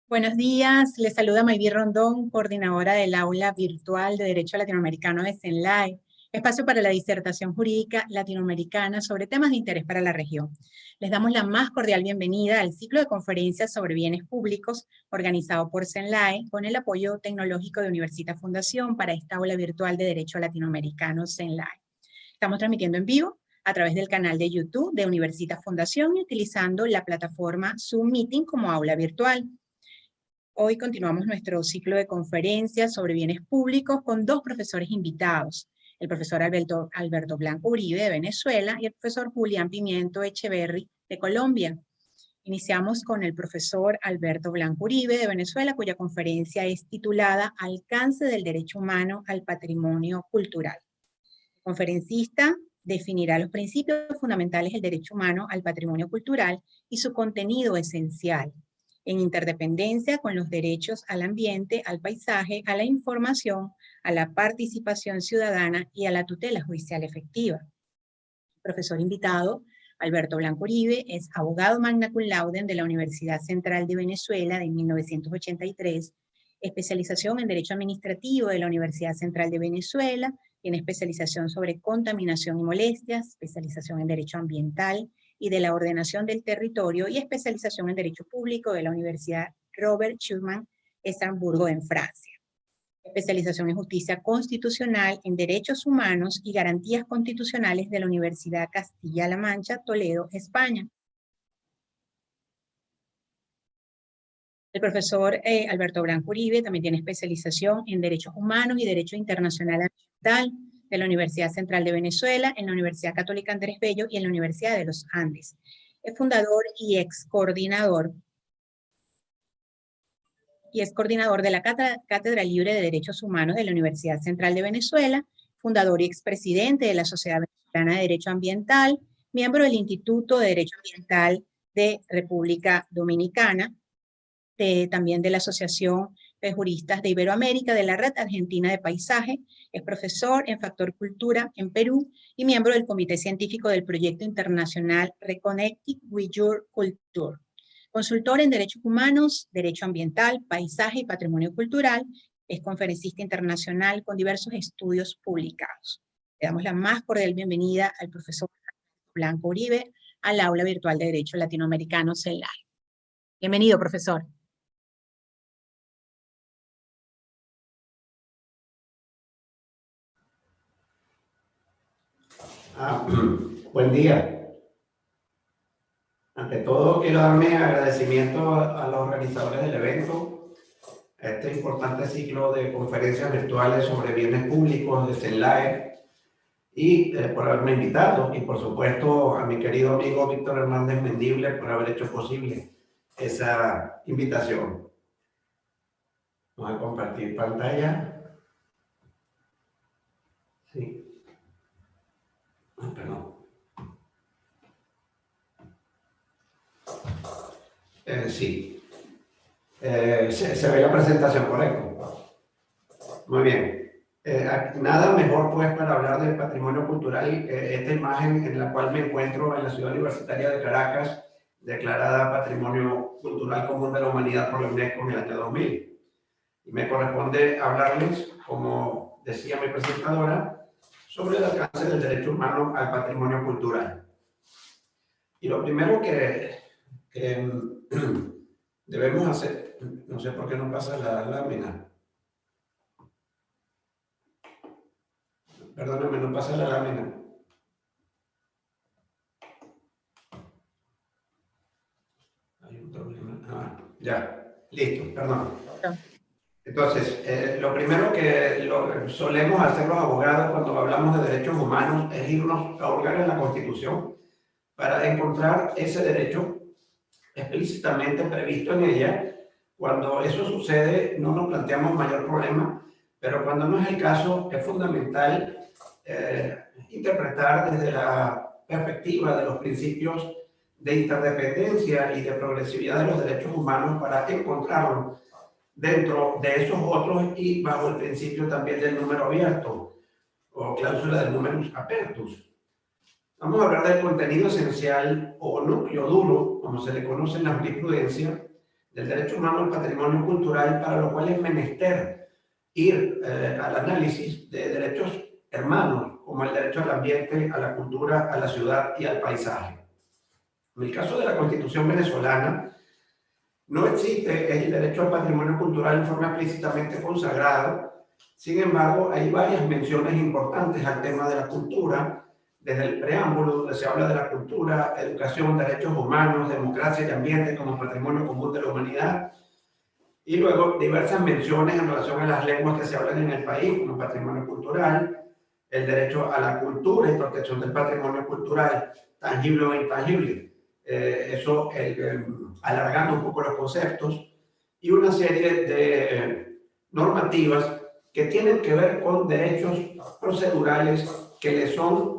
Buenos días, les saluda Mayvi Rondón, coordinadora del aula virtual de Derecho Latinoamericano de CENLAE, espacio para la disertación jurídica latinoamericana sobre temas de interés para la región. Les damos la más cordial bienvenida al ciclo de conferencias sobre bienes públicos organizado por CENLAE con el apoyo tecnológico de Universitas Fundación para esta aula virtual de Derecho Latinoamericano CENLAE. Estamos transmitiendo en vivo a través del canal de YouTube de Universitas Fundación y utilizando la plataforma Zoom Meeting como aula virtual. Hoy continuamos nuestro ciclo de conferencias sobre bienes públicos con dos profesores invitados, el profesor Alberto Blanco Uribe de Venezuela y el profesor Julián Pimiento Echeverry de Colombia. Iniciamos con el profesor Alberto Blanco Uribe de Venezuela, cuya conferencia es titulada Alcance del derecho humano al patrimonio cultural. El conferencista definirá los principios fundamentales del derecho humano al patrimonio cultural y su contenido esencial, en interdependencia con los derechos al ambiente, al paisaje, a la información, a la participación ciudadana y a la tutela judicial efectiva. El profesor invitado, Alberto Blanco Uribe, es abogado magna cum laude de la Universidad Central de Venezuela de 1983, especialización en Derecho Administrativo de la Universidad Central de Venezuela, tiene especialización sobre contaminación y molestias, especialización en Derecho Ambiental y de la Ordenación del Territorio y especialización en Derecho Público de la Universidad Robert Schuman, Estrasburgo, en Francia. Especialización en Justicia Constitucional, en Derechos Humanos y Garantías Constitucionales de la Universidad Castilla-La Mancha, Toledo, España. El profesor Alberto Blanco Uribe también tiene especialización en Derechos Humanos y Derecho Internacional Ambiental de la Universidad Central de Venezuela, en la Universidad Católica Andrés Bello y en la Universidad de los Andes. Es fundador y ex coordinador de la Cátedra Libre de Derechos Humanos de la Universidad Central de Venezuela, fundador y expresidente de la Sociedad Venezolana de Derecho Ambiental, miembro del Instituto de Derecho Ambiental de República Dominicana, también de la Asociación de Juristas de Iberoamérica, de la Red Argentina de Paisaje, es profesor en Factor Cultura en Perú y miembro del Comité Científico del Proyecto Internacional Reconnecting with Your Culture. Consultor en Derechos Humanos, Derecho Ambiental, Paisaje y Patrimonio Cultural, es conferencista internacional con diversos estudios publicados. Le damos la más cordial bienvenida al profesor Blanco Uribe al aula virtual de Derecho Latinoamericano CENLAE. Bienvenido, profesor. Buen día. Ante todo, quiero darme agradecimiento a los organizadores del evento, a este importante ciclo de conferencias virtuales sobre bienes públicos de CENLAE y por haberme invitado, y por supuesto a mi querido amigo Víctor Hernández Mendible por haber hecho posible esa invitación. Vamos a compartir pantalla. Sí. Perdón. Sí. Se ve la presentación, ¿correcto? Muy bien. Nada mejor pues para hablar del patrimonio cultural, esta imagen en la cual me encuentro en la ciudad universitaria de Caracas, declarada Patrimonio Cultural Común de la Humanidad por la UNESCO en el año 2000. Y me corresponde hablarles, como decía mi presentadora, sobre el alcance del derecho humano al patrimonio cultural. Y lo primero que debemos hacer, no sé por qué no pasa la lámina. Perdóname, no pasa la lámina. Hay un problema. Ya, listo, perdón. Entonces, lo primero que solemos hacer los abogados cuando hablamos de derechos humanos es irnos a hurgar en la Constitución para encontrar ese derecho explícitamente previsto en ella. Cuando eso sucede, no nos planteamos mayor problema, pero cuando no es el caso, es fundamental interpretar desde la perspectiva de los principios de interdependencia y de progresividad de los derechos humanos para encontrarlo dentro de esos otros y bajo el principio también del número abierto o cláusula del numerus apertus. Vamos a hablar del contenido esencial o núcleo duro, como se le conoce en la jurisprudencia, del derecho humano al patrimonio cultural, para lo cual es menester ir al análisis de derechos hermanos, como el derecho al ambiente, a la cultura, a la ciudad y al paisaje. En el caso de la Constitución venezolana, no existe el derecho al patrimonio cultural en forma explícitamente consagrado. Sin embargo, hay varias menciones importantes al tema de la cultura, desde el preámbulo, donde se habla de la cultura, educación, derechos humanos, democracia y ambiente como patrimonio común de la humanidad, y luego diversas menciones en relación a las lenguas que se hablan en el país como patrimonio cultural, el derecho a la cultura y protección del patrimonio cultural, tangible o intangible. Alargando un poco los conceptos, y una serie de normativas que tienen que ver con derechos procedurales que le son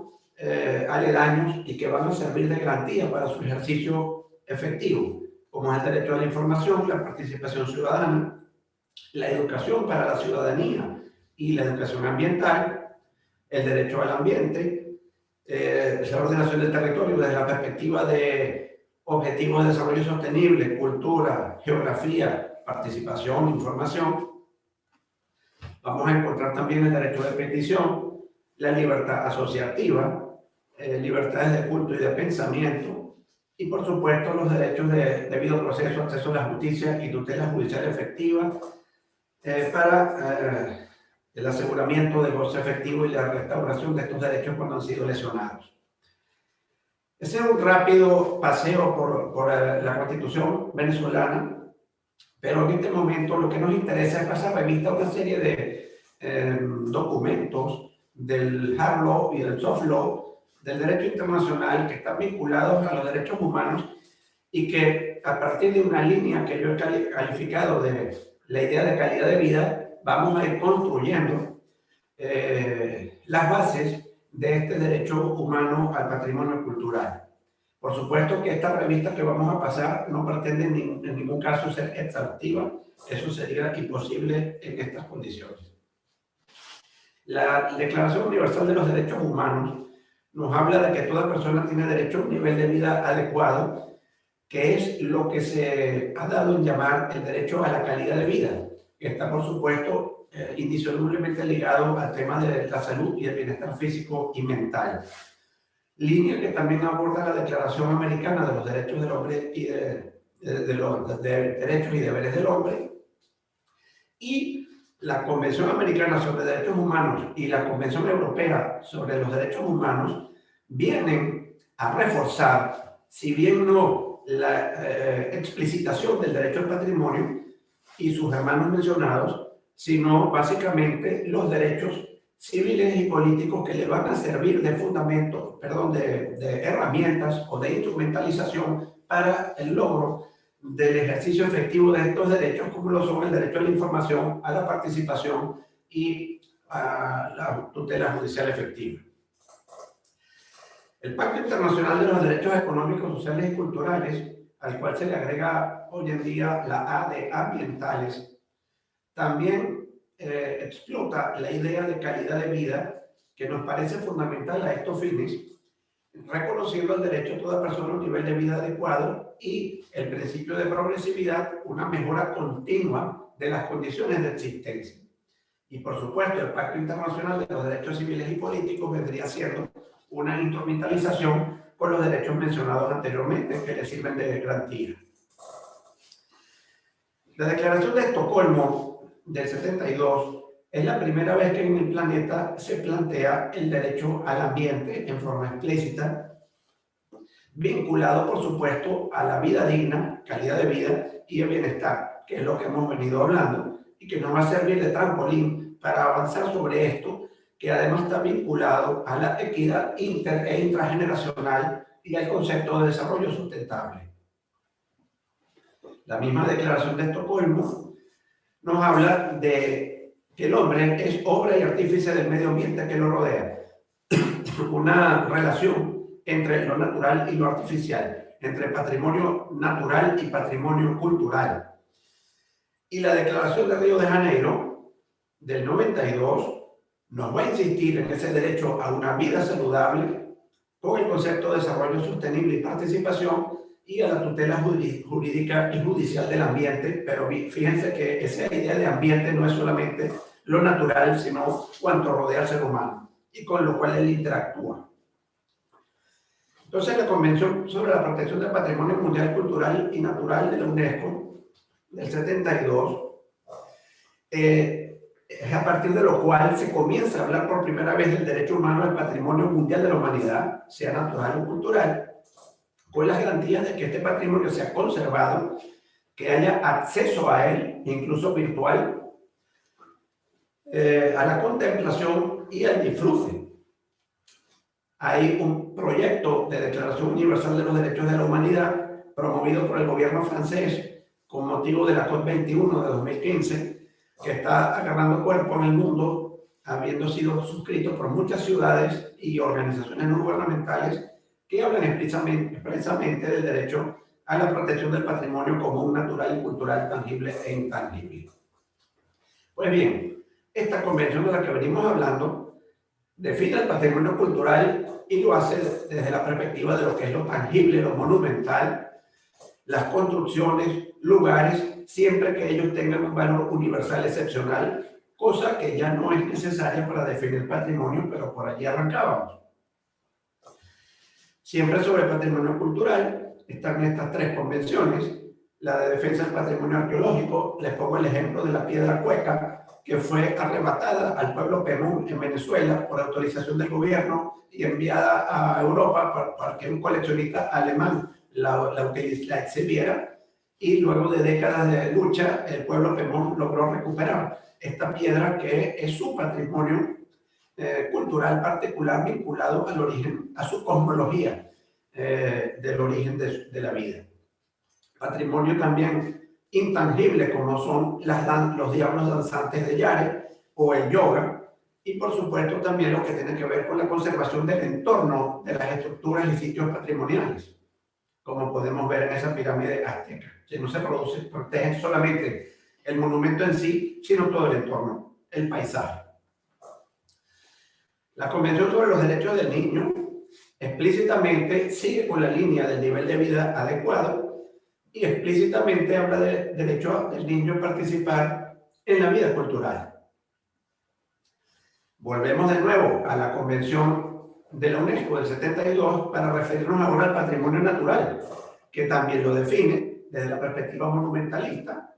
aledaños y que van a servir de garantía para su ejercicio efectivo, como es el derecho a la información, la participación ciudadana, la educación para la ciudadanía y la educación ambiental, el derecho al ambiente, la ordenación del territorio desde la perspectiva de objetivos de desarrollo sostenible, cultura, geografía, participación, información. Vamos a encontrar también el derecho de petición, la libertad asociativa, libertades de culto y de pensamiento, y por supuesto los derechos de debido proceso, acceso a la justicia y tutela judicial efectiva para el aseguramiento del goce efectivo y la restauración de estos derechos cuando han sido lesionados. Ese es un rápido paseo por la Constitución venezolana, pero en este momento lo que nos interesa es pasar revista a una serie de documentos del hard law y del soft law, del derecho internacional, que están vinculados a los derechos humanos y que a partir de una línea que yo he calificado de la idea de calidad de vida, vamos a ir construyendo las bases de este derecho humano al patrimonio cultural. Por supuesto que esta revista que vamos a pasar no pretende en ningún caso ser exhaustiva, eso sería imposible en estas condiciones. La Declaración Universal de los Derechos Humanos nos habla de que toda persona tiene derecho a un nivel de vida adecuado, que es lo que se ha dado en llamar el derecho a la calidad de vida, que está por supuesto indisolublemente ligado al tema de la salud y el bienestar físico y mental. Línea que también aborda la Declaración Americana de los Derechos del Hombre y de los derechos y deberes del hombre, y la Convención Americana sobre Derechos Humanos y la Convención Europea sobre los Derechos Humanos vienen a reforzar, si bien no la explicitación del derecho al patrimonio y sus hermanos mencionados, sino básicamente los derechos civiles y políticos que le van a servir de fundamento, de herramientas o de instrumentalización para el logro del ejercicio efectivo de estos derechos, como lo son el derecho a la información, a la participación y a la tutela judicial efectiva. El Pacto Internacional de los Derechos Económicos, Sociales y Culturales, al cual se le agrega hoy en día la A de ambientales, también explota la idea de calidad de vida que nos parece fundamental a estos fines, reconociendo el derecho de toda persona a un nivel de vida adecuado y el principio de progresividad, una mejora continua de las condiciones de existencia. Y por supuesto, el Pacto Internacional de los Derechos Civiles y Políticos vendría siendo una instrumentalización con los derechos mencionados anteriormente que le sirven de garantía. La Declaración de Estocolmo del 72 es la primera vez que en el planeta se plantea el derecho al ambiente en forma explícita, vinculado por supuesto a la vida digna, calidad de vida y el bienestar, que es lo que hemos venido hablando y que nos va a servir de trampolín para avanzar sobre esto, que además está vinculado a la equidad inter e intrageneracional y al concepto de desarrollo sustentable. La misma Declaración de Estocolmo nos habla de que el hombre es obra y artífice del medio ambiente que lo rodea. Una relación entre lo natural y lo artificial, entre patrimonio natural y patrimonio cultural. Y la Declaración de Río de Janeiro del 92 nos va a insistir en ese derecho a una vida saludable con el concepto de desarrollo sostenible y participación, y a la tutela jurídica y judicial del ambiente, pero fíjense que esa idea de ambiente no es solamente lo natural, sino cuanto rodea al ser humano y con lo cual él interactúa. Entonces, la Convención sobre la Protección del Patrimonio Mundial Cultural y Natural de la UNESCO del 72 es a partir de lo cual se comienza a hablar por primera vez del derecho humano al patrimonio mundial de la humanidad, sea natural o cultural, con las garantías de que este patrimonio sea conservado, que haya acceso a él, incluso virtual, a la contemplación y al disfrute. Hay un proyecto de Declaración Universal de los Derechos de la Humanidad promovido por el gobierno francés con motivo de la COP21 de 2015, que está agarrando cuerpo en el mundo, habiendo sido suscrito por muchas ciudades y organizaciones no gubernamentales que hablan expresamente del derecho a la protección del patrimonio común, natural y cultural, tangible e intangible. Pues bien, esta convención de la que venimos hablando define el patrimonio cultural y lo hace desde la perspectiva de lo que es lo tangible, lo monumental, las construcciones, lugares, siempre que ellos tengan un valor universal excepcional, cosa que ya no es necesaria para definir patrimonio, pero por allí arrancábamos. Siempre sobre patrimonio cultural están estas tres convenciones, la de defensa del patrimonio arqueológico. Les pongo el ejemplo de la piedra Cueca, que fue arrebatada al pueblo Pemón en Venezuela por autorización del gobierno y enviada a Europa para que un coleccionista alemán la exhibiera, y luego de décadas de lucha el pueblo Pemón logró recuperar esta piedra, que es su patrimonio cultural particular vinculado al origen, a su cosmología del origen de la vida. Patrimonio también intangible, como son los diablos danzantes de Yare o el yoga, y por supuesto también lo que tiene que ver con la conservación del entorno de las estructuras y sitios patrimoniales, como podemos ver en esa pirámide azteca, que no se protege solamente el monumento en sí, sino todo el entorno, el paisaje. La Convención sobre los Derechos del Niño explícitamente sigue con la línea del nivel de vida adecuado y explícitamente habla del derecho del niño a participar en la vida cultural. Volvemos de nuevo a la Convención de la UNESCO del 72 para referirnos ahora al patrimonio natural, que también lo define desde la perspectiva monumentalista,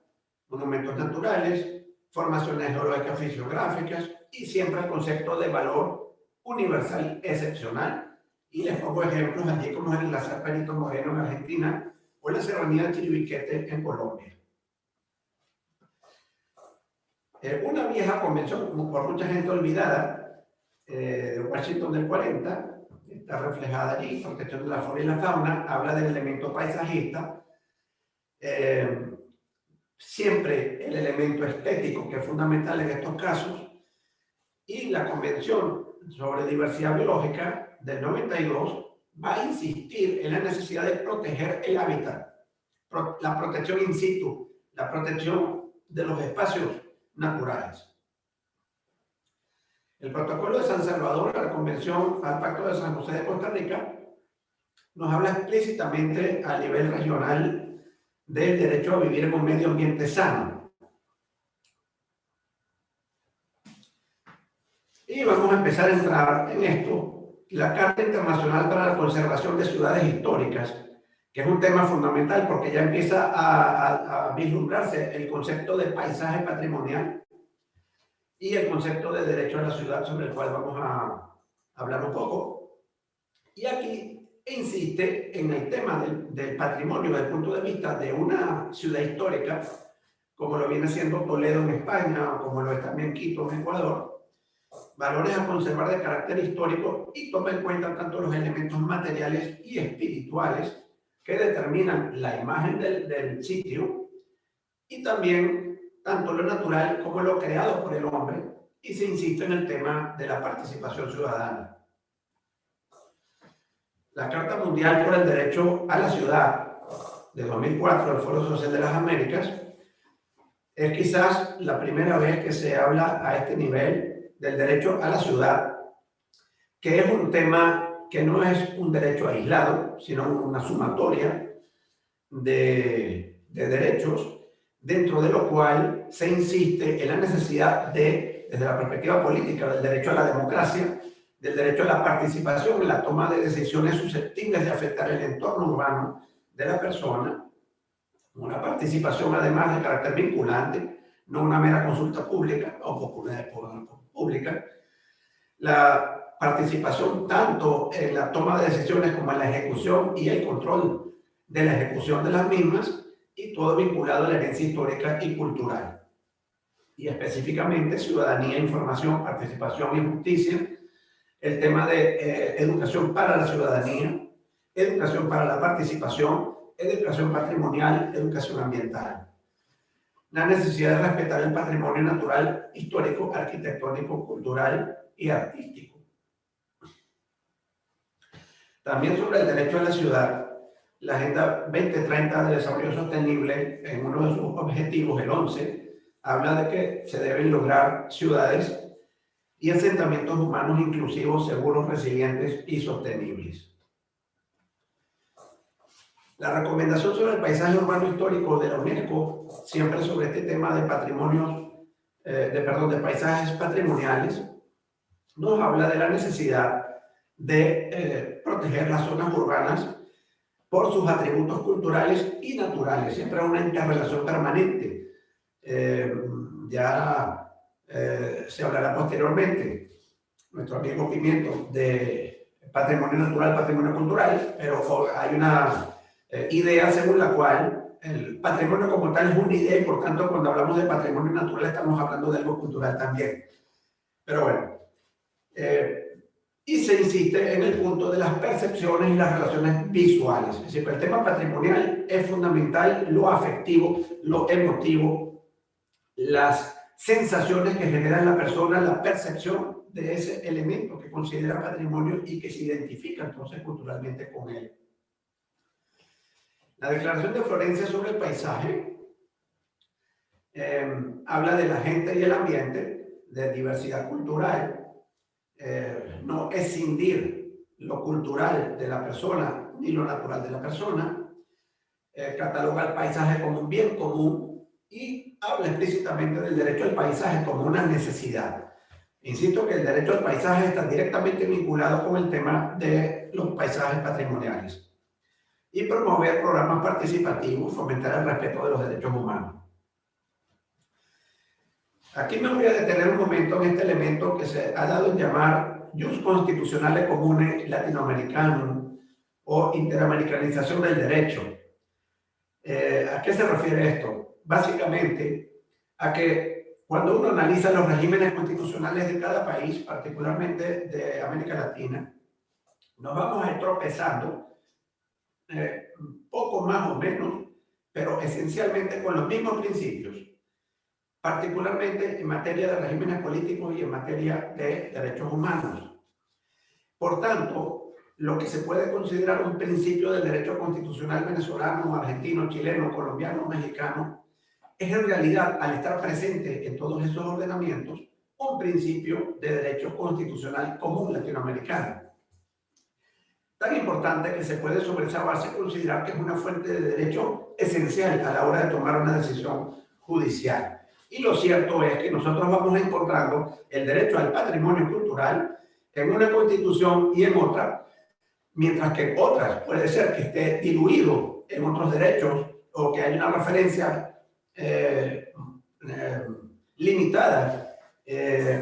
monumentos naturales, formaciones geológicas fisiográficas y siempre el concepto de valor universal excepcional. Y les pongo ejemplos allí como el Glaciar Perito Moreno en Argentina o la Serranía de Chiribiquete en Colombia. Una vieja convención, por mucha gente olvidada, de Washington del 40, está reflejada allí, protección de la flora y la fauna, habla del elemento paisajista, siempre el elemento estético, que es fundamental en estos casos, y la Convención sobre Diversidad Biológica del 92 va a insistir en la necesidad de proteger el hábitat, la protección in situ, la protección de los espacios naturales. El Protocolo de San Salvador a la Convención al Pacto de San José de Costa Rica nos habla explícitamente a nivel regional del derecho a vivir en un medio ambiente sano. Y vamos a empezar a entrar en esto, la Carta Internacional para la Conservación de Ciudades Históricas, que es un tema fundamental porque ya empieza a vislumbrarse el concepto de paisaje patrimonial y el concepto de derecho a la ciudad, sobre el cual vamos a hablar un poco. Y aquí insiste en el tema del patrimonio desde el punto de vista de una ciudad histórica, como lo viene siendo Toledo en España o como lo es también Quito en Ecuador, valores a conservar de carácter histórico, y toma en cuenta tanto los elementos materiales y espirituales que determinan la imagen del sitio, y también tanto lo natural como lo creado por el hombre, y se insiste en el tema de la participación ciudadana. La Carta Mundial por el Derecho a la Ciudad de 2004 del Foro Social de las Américas es quizás la primera vez que se habla a este nivel del derecho a la ciudad, que es un tema que no es un derecho aislado, sino una sumatoria de derechos, dentro de lo cual se insiste en la necesidad de, desde la perspectiva política, del derecho a la democracia, del derecho a la participación en la toma de decisiones susceptibles de afectar el entorno urbano de la persona, una participación además de carácter vinculante, no una mera consulta pública o pública, la participación tanto en la toma de decisiones como en la ejecución y el control de la ejecución de las mismas, y todo vinculado a la herencia histórica y cultural. Y específicamente ciudadanía, información, participación y justicia, el tema de educación para la ciudadanía, educación para la participación, educación patrimonial, educación ambiental. La necesidad de respetar el patrimonio natural, histórico, arquitectónico, cultural y artístico. También sobre el derecho a la ciudad, la Agenda 2030 de Desarrollo Sostenible, en uno de sus objetivos, el 11, habla de que se deben lograr ciudades y asentamientos humanos inclusivos, seguros, resilientes y sostenibles. La recomendación sobre el paisaje urbano histórico de la UNESCO, siempre sobre este tema de patrimonios, de paisajes patrimoniales, nos habla de la necesidad de proteger las zonas urbanas por sus atributos culturales y naturales, siempre una interrelación permanente. Se hablará posteriormente, nuestro amigo Pimiento, de patrimonio natural, patrimonio cultural, pero hay una idea según la cual el patrimonio como tal es una idea y por tanto cuando hablamos de patrimonio natural estamos hablando de algo cultural también. Pero bueno, y se insiste en el punto de las percepciones y las relaciones visuales. Es decir, el tema patrimonial es fundamental, lo afectivo, lo emotivo, las sensaciones que genera en la persona, la percepción de ese elemento que considera patrimonio y que se identifica entonces culturalmente con él. La Declaración de Florencia sobre el paisaje habla de la gente y el ambiente, de diversidad cultural, no escindir lo cultural de la persona ni lo natural de la persona, cataloga el paisaje como un bien común y habla explícitamente del derecho al paisaje como una necesidad. Insisto que el derecho al paisaje está directamente vinculado con el tema de los paisajes patrimoniales. Y promover programas participativos, fomentar el respeto de los derechos humanos. Aquí me voy a detener un momento en este elemento que se ha dado en llamar Jus Constitucionale Comune Latinoamericano o interamericanización del derecho. ¿A qué se refiere esto? Básicamente a que cuando uno analiza los regímenes constitucionales de cada país, particularmente de América Latina, nos vamos a ir tropezando poco más o menos, pero esencialmente con los mismos principios, particularmente en materia de regímenes políticos y en materia de derechos humanos. Por tanto, lo que se puede considerar un principio del derecho constitucional venezolano, argentino, chileno, colombiano, mexicano, es en realidad, al estar presente en todos esos ordenamientos, un principio de derecho constitucional común latinoamericano. Tan importante que se puede sobre esa base considerar que es una fuente de derecho esencial a la hora de tomar una decisión judicial. Y lo cierto es que nosotros vamos encontrando el derecho al patrimonio cultural en una constitución y en otra, mientras que en otras puede ser que esté diluido en otros derechos o que haya una referencia limitada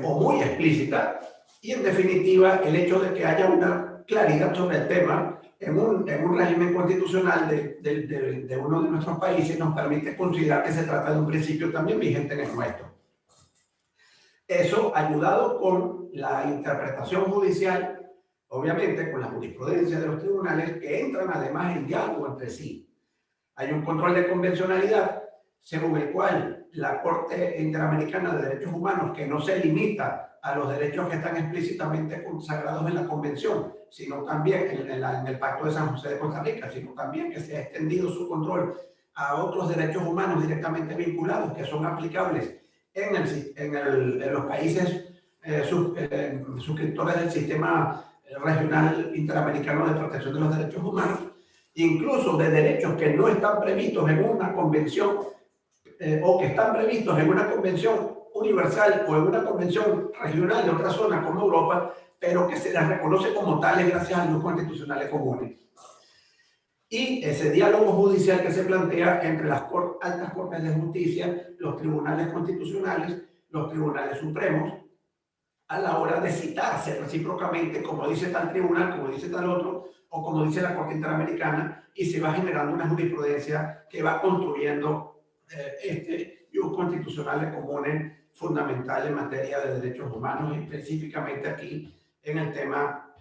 o muy explícita. Y en definitiva, el hecho de que haya una claridad sobre el tema en un régimen constitucional de uno de nuestros países nos permite considerar que se trata de un principio también vigente en el nuestro. Eso ayudado con la interpretación judicial, obviamente con la jurisprudencia de los tribunales que entran además en diálogo entre sí. Hay un control de convencionalidad según el cual la Corte Interamericana de Derechos Humanos, que no se limita a los derechos que están explícitamente consagrados en la Convención, sino también en el Pacto de San José de Costa Rica, sino también que se ha extendido su control a otros derechos humanos directamente vinculados que son aplicables en los países suscriptores del Sistema Regional Interamericano de Protección de los Derechos Humanos, incluso de derechos que no están previstos en una convención o que están previstos en una convención universal o en una convención regional de otra zona como Europa, pero que se las reconoce como tales gracias a los constitucionales comunes. Y ese diálogo judicial que se plantea entre las altas cortes de justicia, los tribunales constitucionales, los tribunales supremos, a la hora de citarse recíprocamente, como dice tal tribunal, como dice tal otro, o como dice la Corte Interamericana, y se va generando una jurisprudencia que va construyendo jus constitucionales comunes fundamentales en materia de derechos humanos, específicamente aquí en el tema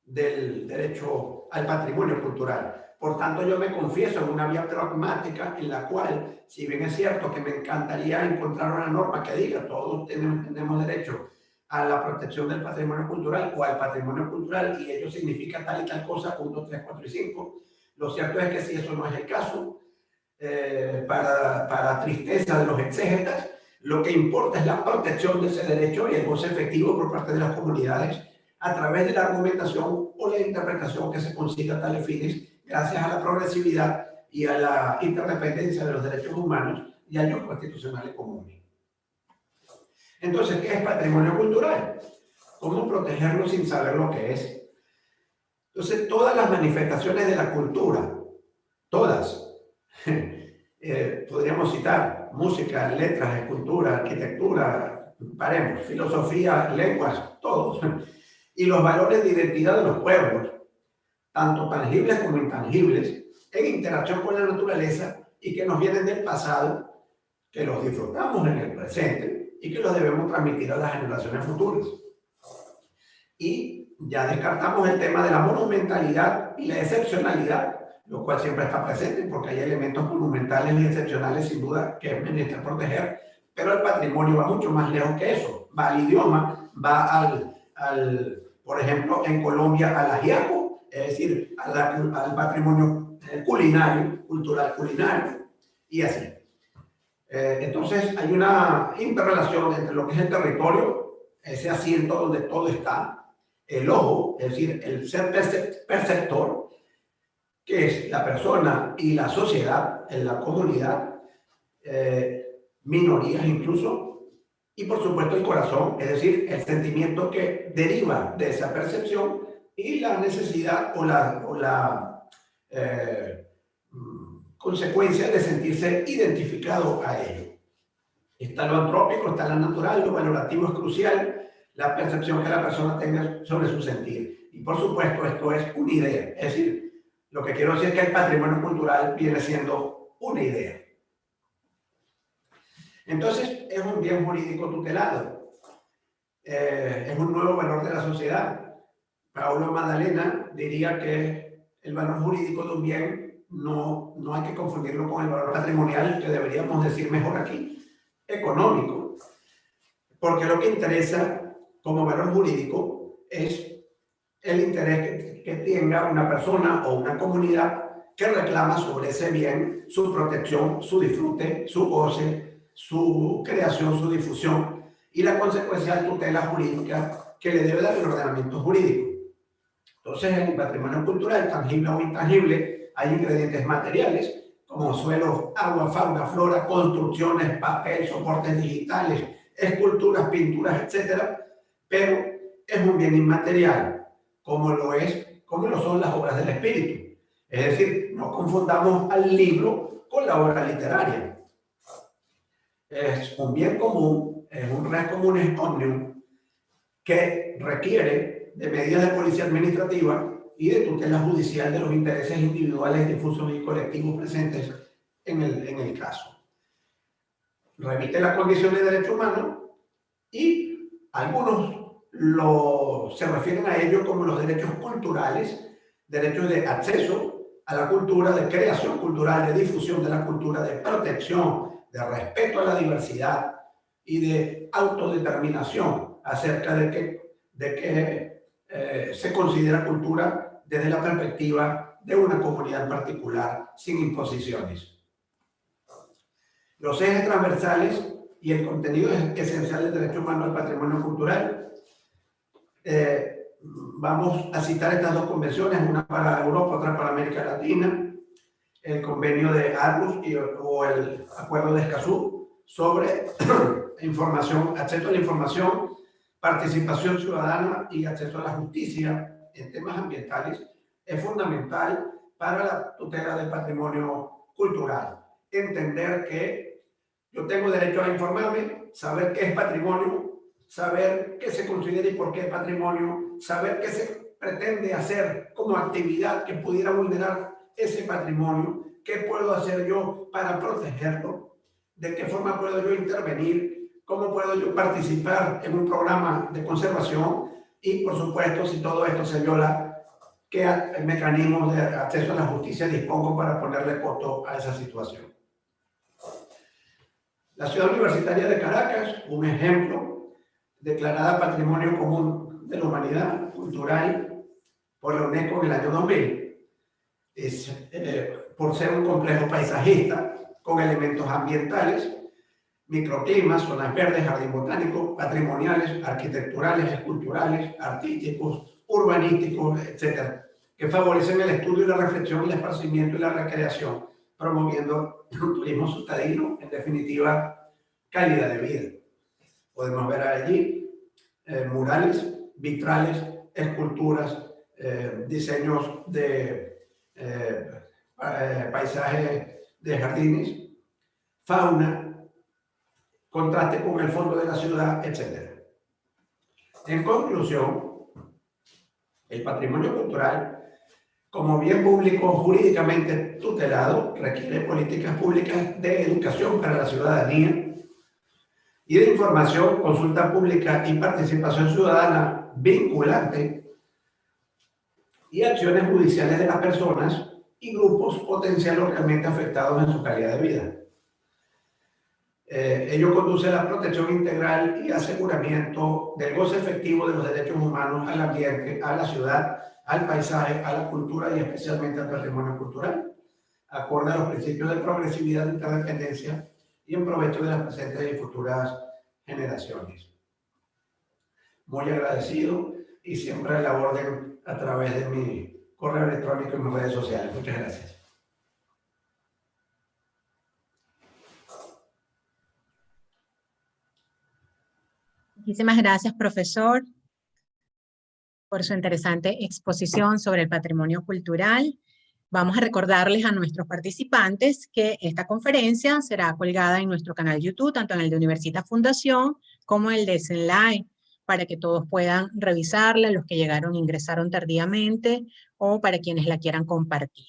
del derecho al patrimonio cultural. Por tanto, yo me confieso en una vía pragmática en la cual, si bien es cierto que me encantaría encontrar una norma que diga todos tenemos derecho a la protección del patrimonio cultural o al patrimonio cultural y ello significa tal y tal cosa, 1, 2, 3, 4 y 5. Lo cierto es que si eso no es el caso, para tristeza de los exégetas, lo que importa es la protección de ese derecho y el goce efectivo por parte de las comunidades a través de la argumentación o la interpretación que se consiga a tales fines gracias a la progresividad y a la interdependencia de los derechos humanos y a los constitucionales comunes. Entonces, ¿qué es patrimonio cultural? ¿Cómo protegerlo sin saber lo que es? Entonces, todas las manifestaciones de la cultura, todas, podríamos citar música, letras, escultura, arquitectura, paremos, filosofía, lenguas, todos, y los valores de identidad de los pueblos, tanto tangibles como intangibles, en interacción con la naturaleza y que nos vienen del pasado, que los disfrutamos en el presente, y que los debemos transmitir a las generaciones futuras. Y ya descartamos el tema de la monumentalidad y la excepcionalidad, lo cual siempre está presente porque hay elementos monumentales y excepcionales sin duda que es menester proteger, pero el patrimonio va mucho más lejos que eso. Va al idioma, va por ejemplo, en Colombia al ajiaco, es decir, al patrimonio culinario, cultural culinario, y así. Entonces hay una interrelación entre lo que es el territorio, ese asiento donde todo está, el ojo, es decir, el ser perceptor, que es la persona y la sociedad, en la comunidad, minorías incluso, y por supuesto el corazón, es decir, el sentimiento que deriva de esa percepción y la necesidad o la consecuencia de sentirse identificado a ello. Está lo antrópico, está lo natural, lo valorativo es crucial, la percepción que la persona tenga sobre su sentir. Y por supuesto esto es una idea, es decir, lo que quiero decir es que el patrimonio cultural viene siendo una idea. Entonces es un bien jurídico tutelado, es un nuevo valor de la sociedad. Paulo Magdalena diría que el valor jurídico de un bien no hay que confundirlo con el valor patrimonial, que deberíamos decir mejor aquí, económico, porque lo que interesa como valor jurídico es el interés que tenga una persona o una comunidad que reclama sobre ese bien, su protección, su disfrute, su goce, su creación, su difusión y la consecuencial tutela jurídica que le debe dar el ordenamiento jurídico. Entonces, en el patrimonio cultural, tangible o intangible, hay ingredientes materiales como suelos, agua, fauna, flora, construcciones, papel, soportes digitales, esculturas, pinturas, etc. Pero es un bien inmaterial, como lo son las obras del espíritu. Es decir, no confundamos al libro con la obra literaria. Es un bien común, es un res comunis omnium que requiere de medidas de policía administrativa y de tutela judicial de los intereses individuales, difusos y colectivos presentes en el caso. Remite la condición de derecho humano y algunos se refieren a ello como los derechos culturales, derechos de acceso a la cultura, de creación cultural, de difusión de la cultura, de protección, de respeto a la diversidad y de autodeterminación acerca de que se considera cultura desde la perspectiva de una comunidad en particular, sin imposiciones. Los ejes transversales y el contenido esencial del derecho humano al patrimonio cultural vamos a citar estas dos convenciones, una para Europa, otra para América Latina, el convenio de Aarhus o el acuerdo de Escazú sobre información, acceso a la información, participación ciudadana y acceso a la justicia en temas ambientales, es fundamental para la tutela del patrimonio cultural. Entender que yo tengo derecho a informarme, saber qué es patrimonio, saber qué se considera y por qué es patrimonio, saber qué se pretende hacer como actividad que pudiera vulnerar ese patrimonio, qué puedo hacer yo para protegerlo, de qué forma puedo yo intervenir, cómo puedo yo participar en un programa de conservación y, por supuesto, si todo esto se viola, qué mecanismos de acceso a la justicia dispongo para ponerle costo a esa situación. La ciudad universitaria de Caracas, un ejemplo, declarada Patrimonio Común de la Humanidad Cultural por la UNESCO en el año 2000, es, por ser un complejo paisajista con elementos ambientales, microclimas, zonas verdes, jardín botánico, patrimoniales, arquitecturales, esculturales, artísticos, urbanísticos, etc., que favorecen el estudio y la reflexión, el esparcimiento y la recreación, promoviendo un turismo sustentable, en definitiva, calidad de vida. Podemos ver allí murales, vitrales, esculturas, diseños de paisajes de jardines, fauna, contraste con el fondo de la ciudad, etc. En conclusión, el patrimonio cultural, como bien público jurídicamente tutelado, requiere políticas públicas de educación para la ciudadanía y de información, consulta pública y participación ciudadana vinculante y acciones judiciales de las personas y grupos potencialmente afectados en su calidad de vida. Ello conduce a la protección integral y aseguramiento del goce efectivo de los derechos humanos al ambiente, a la ciudad, al paisaje, a la cultura y especialmente al patrimonio cultural, acorde a los principios de progresividad e interdependencia y en provecho de las presentes y futuras generaciones. Muy agradecido y siempre a la orden a través de mi correo electrónico y mis redes sociales. Muchas gracias. Muchísimas gracias, profesor, por su interesante exposición sobre el patrimonio cultural. Vamos a recordarles a nuestros participantes que esta conferencia será colgada en nuestro canal YouTube, tanto en el de Universitas Fundación como el de Zenlai, para que todos puedan revisarla, los que ingresaron tardíamente o para quienes la quieran compartir.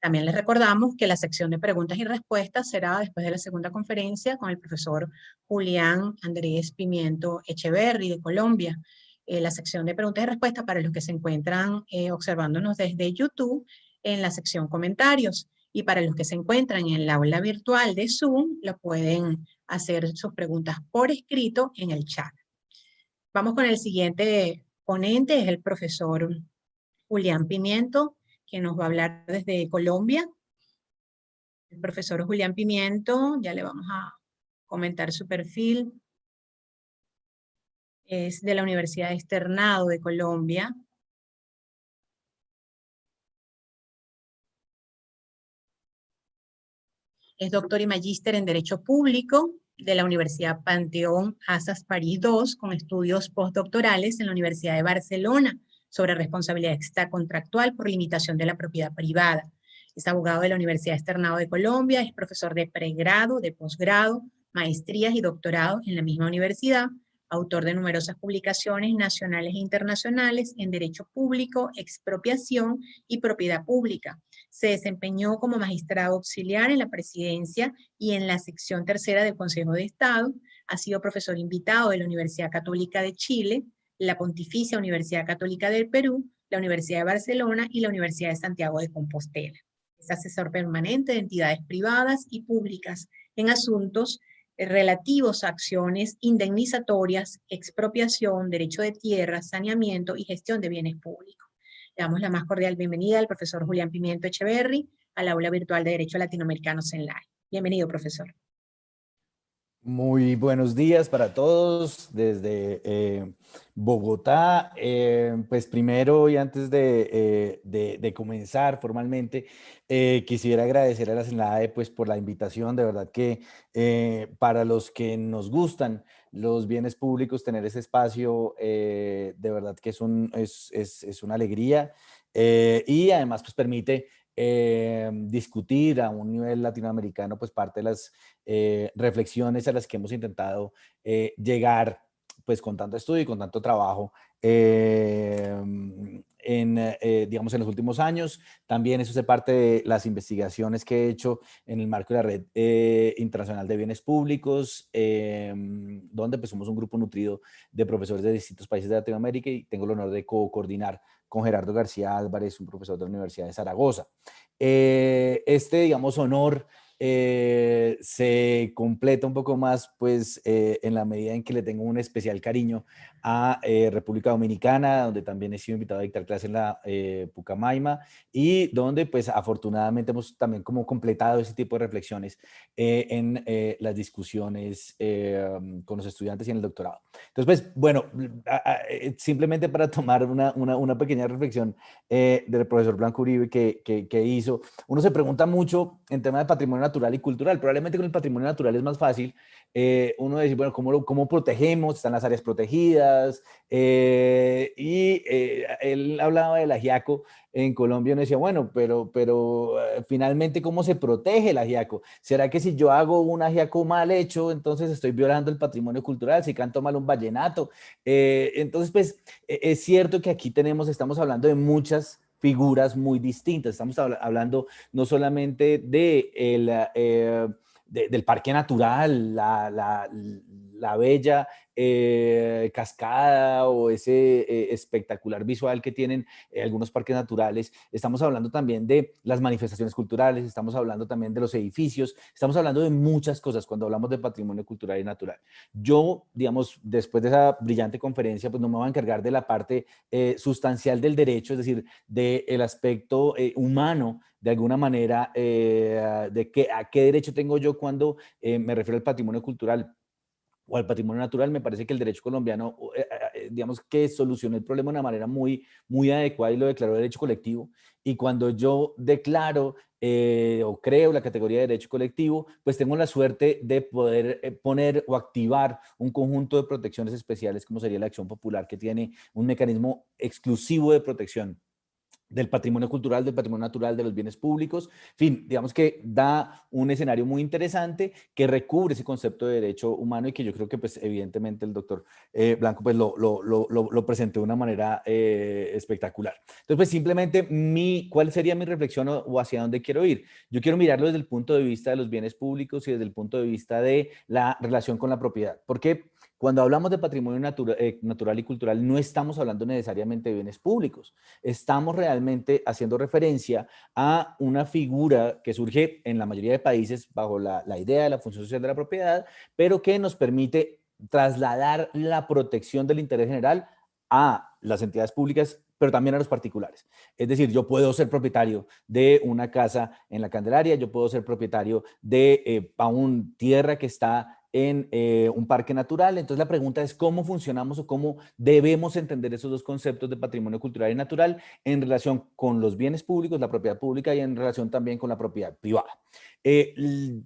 También les recordamos que la sección de preguntas y respuestas será después de la segunda conferencia con el profesor Julián Andrés Pimiento Echeverry de Colombia. La sección de preguntas y respuestas para los que se encuentran observándonos desde YouTube en la sección comentarios. Y para los que se encuentran en el aula virtual de Zoom, lo pueden hacer sus preguntas por escrito en el chat. Vamos con el siguiente ponente, es el profesor Julián Pimiento, que nos va a hablar desde Colombia. El profesor Julián Pimiento, ya le vamos a comentar su perfil. Es de la Universidad Externado de Colombia. Es doctor y magíster en Derecho Público de la Universidad Panteón Assas París II, con estudios postdoctorales en la Universidad de Barcelona sobre responsabilidad extracontractual por limitación de la propiedad privada. Es abogado de la Universidad Externado de Colombia, es profesor de pregrado, de posgrado, maestrías y doctorados en la misma universidad, autor de numerosas publicaciones nacionales e internacionales en Derecho Público, Expropiación y Propiedad Pública. Se desempeñó como magistrado auxiliar en la presidencia y en la sección tercera del Consejo de Estado. Ha sido profesor invitado de la Universidad Católica de Chile, la Pontificia Universidad Católica del Perú, la Universidad de Barcelona y la Universidad de Santiago de Compostela. Es asesor permanente de entidades privadas y públicas en asuntos relativos a acciones indemnizatorias, expropiación, derecho de tierra, saneamiento y gestión de bienes públicos. Le damos la más cordial bienvenida al profesor Julián Pimiento Echeverry al aula virtual de Derecho Latinoamericano Zenlai. Bienvenido, profesor. Muy buenos días para todos desde Bogotá. Pues primero y antes de comenzar formalmente, quisiera agradecer a la SENADE pues por la invitación. De verdad que para los que nos gustan los bienes públicos, tener ese espacio, de verdad que es una alegría, y además pues permite discutir a un nivel latinoamericano pues parte de las reflexiones a las que hemos intentado llegar pues con tanto estudio y con tanto trabajo digamos, en los últimos años. También eso hace parte de las investigaciones que he hecho en el marco de la Red Internacional de Bienes Públicos, donde pues somos un grupo nutrido de profesores de distintos países de Latinoamérica, y tengo el honor de coordinar con Gerardo García Álvarez, un profesor de la Universidad de Zaragoza. Digamos, honor se completa un poco más, pues, en la medida en que le tengo un especial cariño a República Dominicana, donde también he sido invitado a dictar clases en la Pucamaima, y donde, pues, afortunadamente hemos también como completado ese tipo de reflexiones en las discusiones con los estudiantes y en el doctorado. Entonces, pues, bueno, simplemente para tomar una pequeña reflexión del profesor Blanco Uribe que hizo, uno se pregunta mucho en tema de patrimonio natural y cultural. Probablemente con el patrimonio natural es más fácil uno decir, bueno, ¿cómo protegemos? Están las áreas protegidas. Él hablaba del ajiaco en Colombia. Uno decía, bueno, pero finalmente, ¿cómo se protege el ajiaco? ¿Será que si yo hago un ajiaco mal hecho, entonces estoy violando el patrimonio cultural? Si canto mal un vallenato. Entonces, pues, es cierto que aquí estamos hablando de muchas figuras muy distintas. Estamos hablando no solamente del parque natural, la bella cascada o ese espectacular visual que tienen algunos parques naturales. Estamos hablando también de las manifestaciones culturales, estamos hablando también de los edificios, estamos hablando de muchas cosas cuando hablamos de patrimonio cultural y natural. Yo, digamos, después de esa brillante conferencia, pues no me voy a encargar de la parte sustancial del derecho, es decir, del aspecto humano, de alguna manera, a qué derecho tengo yo cuando me refiero al patrimonio cultural o al patrimonio natural. Me parece que el derecho colombiano, digamos que solucionó el problema de una manera muy adecuada y lo declaró derecho colectivo. Y cuando yo declaro o creo la categoría de derecho colectivo, pues tengo la suerte de poder poner o activar un conjunto de protecciones especiales, como sería la acción popular, que tiene un mecanismo exclusivo de protección del patrimonio cultural, del patrimonio natural, de los bienes públicos. En fin, digamos que da un escenario muy interesante que recubre ese concepto de derecho humano, y que yo creo que, pues, evidentemente el doctor Blanco pues lo presentó de una manera espectacular. Entonces, pues, simplemente ¿cuál sería mi reflexión o hacia dónde quiero ir? Yo quiero mirarlo desde el punto de vista de los bienes públicos y desde el punto de vista de la relación con la propiedad. Porque cuando hablamos de patrimonio natural y cultural, no estamos hablando necesariamente de bienes públicos. Estamos realmente haciendo referencia a una figura que surge en la mayoría de países bajo la idea de la función social de la propiedad, pero que nos permite trasladar la protección del interés general a las entidades públicas, pero también a los particulares. Es decir, yo puedo ser propietario de una casa en la Candelaria, yo puedo ser propietario de aún tierra que está en un parque natural. Entonces la pregunta es cómo funcionamos o cómo debemos entender esos dos conceptos de patrimonio cultural y natural en relación con los bienes públicos, la propiedad pública, y en relación también con la propiedad privada.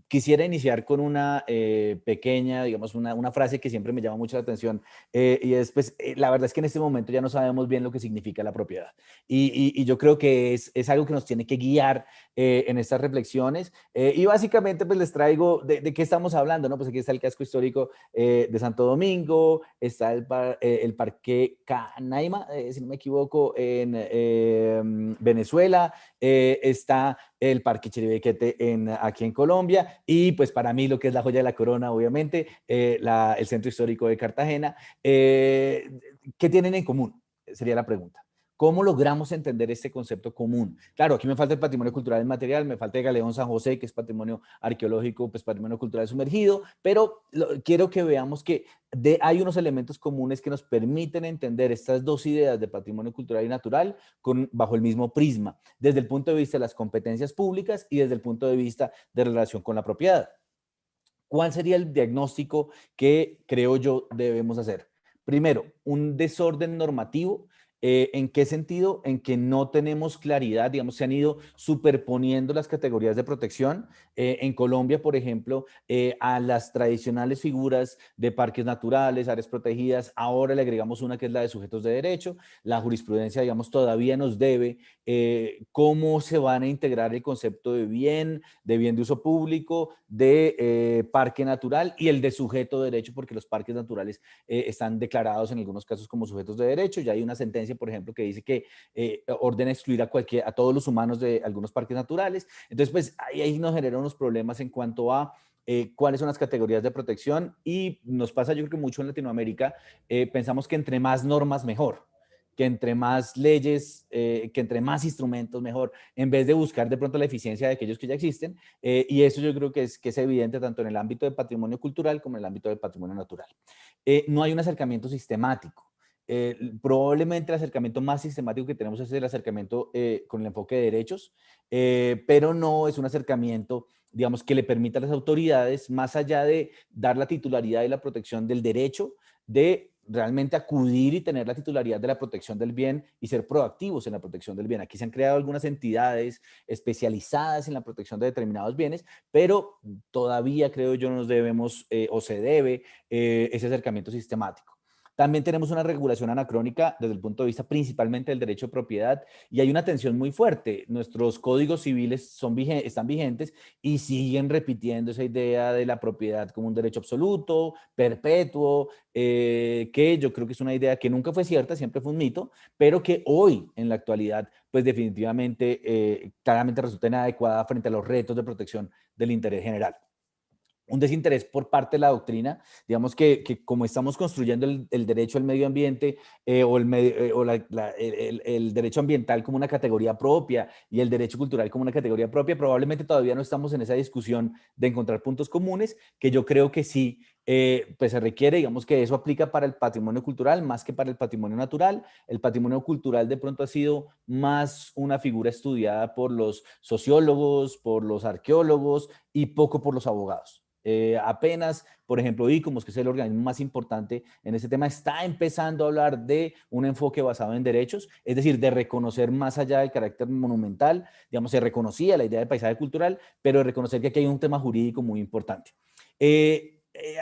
Quisiera iniciar con una pequeña, digamos, una frase que siempre me llama mucho la atención, y es, pues, la verdad es que en este momento ya no sabemos bien lo que significa la propiedad. Y yo creo que es algo que nos tiene que guiar en estas reflexiones. Y básicamente, pues, les traigo de qué estamos hablando, ¿no? Pues aquí está el casco histórico de Santo Domingo, está el Parque Canaima, si no me equivoco, en Venezuela, está el Parque Chiribiquete aquí en Colombia, y pues para mí lo que es la joya de la corona, obviamente, el Centro Histórico de Cartagena. ¿Qué tienen en común? Sería la pregunta. ¿Cómo logramos entender este concepto común? Claro, aquí me falta el patrimonio cultural inmaterial, me falta el Galeón San José, que es patrimonio arqueológico, pues patrimonio cultural sumergido, pero quiero que veamos que hay unos elementos comunes que nos permiten entender estas dos ideas de patrimonio cultural y natural bajo el mismo prisma, desde el punto de vista de las competencias públicas y desde el punto de vista de relación con la propiedad. ¿Cuál sería el diagnóstico que creo yo debemos hacer? Primero, un desorden normativo. ¿En qué sentido? En que no tenemos claridad, digamos, se han ido superponiendo las categorías de protección. En Colombia, por ejemplo, a las tradicionales figuras de parques naturales, áreas protegidas, ahora le agregamos una que es la de sujetos de derecho. La jurisprudencia, digamos, todavía nos debe cómo se van a integrar el concepto de bien de uso público, de parque natural y el de sujeto de derecho, porque los parques naturales están declarados en algunos casos como sujetos de derecho. Ya hay una sentencia, por ejemplo, que dice que ordena excluir a todos los humanos de algunos parques naturales. Entonces, pues ahí nos generan unos problemas en cuanto a cuáles son las categorías de protección, y nos pasa, yo creo que mucho en Latinoamérica, pensamos que entre más normas mejor, que entre más leyes, que entre más instrumentos mejor, en vez de buscar de pronto la eficiencia de aquellos que ya existen, y eso yo creo que es evidente tanto en el ámbito del patrimonio cultural como en el ámbito del patrimonio natural. No hay un acercamiento sistemático. Probablemente el acercamiento más sistemático que tenemos es el acercamiento con el enfoque de derechos, pero no es un acercamiento, digamos, que le permita a las autoridades, más allá de dar la titularidad y la protección del derecho, de realmente acudir y tener la titularidad de la protección del bien y ser proactivos en la protección del bien. Aquí se han creado algunas entidades especializadas en la protección de determinados bienes, pero todavía creo yo nos debemos o se debe ese acercamiento sistemático. También tenemos una regulación anacrónica desde el punto de vista principalmente del derecho de propiedad, y hay una tensión muy fuerte. Nuestros códigos civiles están vigentes y siguen repitiendo esa idea de la propiedad como un derecho absoluto, perpetuo, que yo creo que es una idea que nunca fue cierta, siempre fue un mito, pero que hoy, en la actualidad, pues definitivamente, claramente resulta inadecuada frente a los retos de protección del interés general. Un desinterés por parte de la doctrina, digamos que como estamos construyendo el derecho al medio ambiente o, el derecho ambiental como una categoría propia y el derecho cultural como una categoría propia, probablemente todavía no estamos en esa discusión de encontrar puntos comunes, que yo creo que sí, pues se requiere, digamos que eso aplica para el patrimonio cultural más que para el patrimonio natural. El patrimonio cultural de pronto ha sido más una figura estudiada por los sociólogos, por los arqueólogos y poco por los abogados. Apenas, por ejemplo, ICOMOS, que es el organismo más importante en este tema, está empezando a hablar de un enfoque basado en derechos, es decir, de reconocer más allá del carácter monumental, digamos, se reconocía la idea de paisaje cultural, pero de reconocer que aquí hay un tema jurídico muy importante.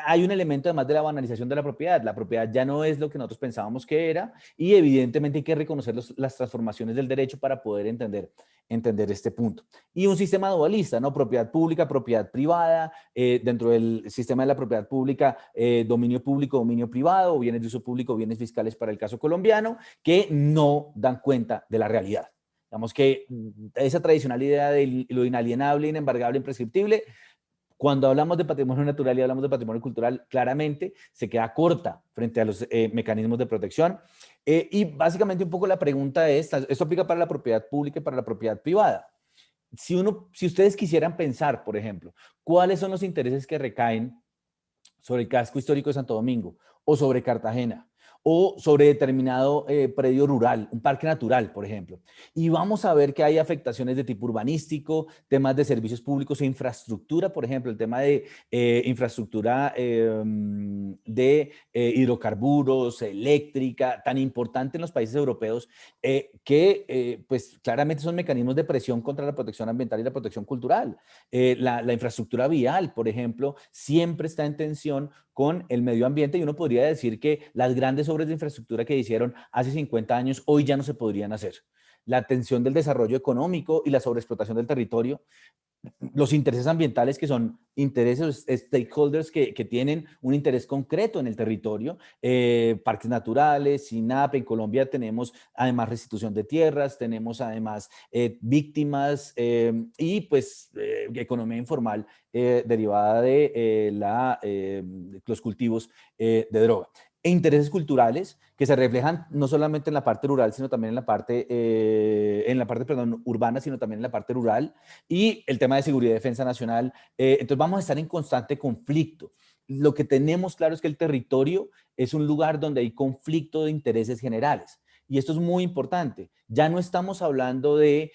Hay un elemento además de la banalización de la propiedad. La propiedad ya no es lo que nosotros pensábamos que era, y evidentemente hay que reconocer las transformaciones del derecho para poder entender este punto. Y un sistema dualista, ¿no? Propiedad pública, propiedad privada, dentro del sistema de la propiedad pública, dominio público, dominio privado, bienes de uso público, bienes fiscales para el caso colombiano, que no dan cuenta de la realidad. Digamos que esa tradicional idea de lo inalienable, inembargable, imprescriptible, cuando hablamos de patrimonio natural y hablamos de patrimonio cultural, claramente se queda corta frente a los mecanismos de protección. Y básicamente un poco la pregunta es, esto aplica para la propiedad pública y para la propiedad privada. Si ustedes quisieran pensar, por ejemplo, cuáles son los intereses que recaen sobre el casco histórico de Santo Domingo o sobre Cartagena o sobre determinado predio rural, un parque natural, por ejemplo. Y vamos a ver que hay afectaciones de tipo urbanístico, temas de servicios públicos e infraestructura, por ejemplo, el tema de infraestructura de hidrocarburos, eléctrica, tan importante en los países europeos, que pues claramente son mecanismos de presión contra la protección ambiental y la protección cultural. La infraestructura vial, por ejemplo, siempre está en tensión con el medio ambiente, y uno podría decir que las grandes obras de infraestructura que hicieron hace 50 años hoy ya no se podrían hacer. La tensión del desarrollo económico y la sobreexplotación del territorio, los intereses ambientales, que son intereses, stakeholders que tienen un interés concreto en el territorio, parques naturales, SINAP. En Colombia tenemos además restitución de tierras, tenemos además víctimas y pues economía informal derivada de los cultivos de droga. E intereses culturales que se reflejan no solamente en la parte rural, sino también en la parte, urbana, sino también en la parte rural, y el tema de seguridad y defensa nacional. Entonces vamos a estar en constante conflicto. Lo que tenemos claro es que el territorio es un lugar donde hay conflicto de intereses generales, Y esto es muy importante. Ya no estamos hablando de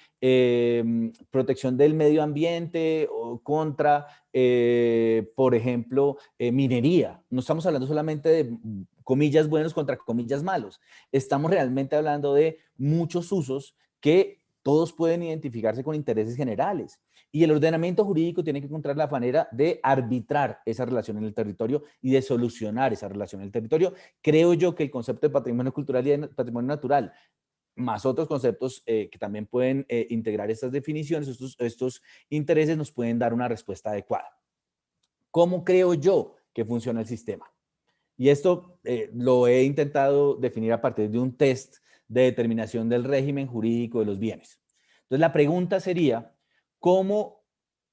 protección del medio ambiente o contra, por ejemplo, minería. No estamos hablando solamente de comillas buenos contra comillas malos. Estamos realmente hablando de muchos usos que todos pueden identificarse con intereses generales. Y el ordenamiento jurídico tiene que encontrar la manera de arbitrar esa relación en el territorio y de solucionar esa relación en el territorio. Creo yo que el concepto de patrimonio cultural y de patrimonio natural, más otros conceptos que también pueden integrar estas definiciones, estos intereses, nos pueden dar una respuesta adecuada. ¿Cómo creo yo que funciona el sistema? Y esto lo he intentado definir a partir de un test de determinación del régimen jurídico de los bienes. Entonces, la pregunta sería, ¿cómo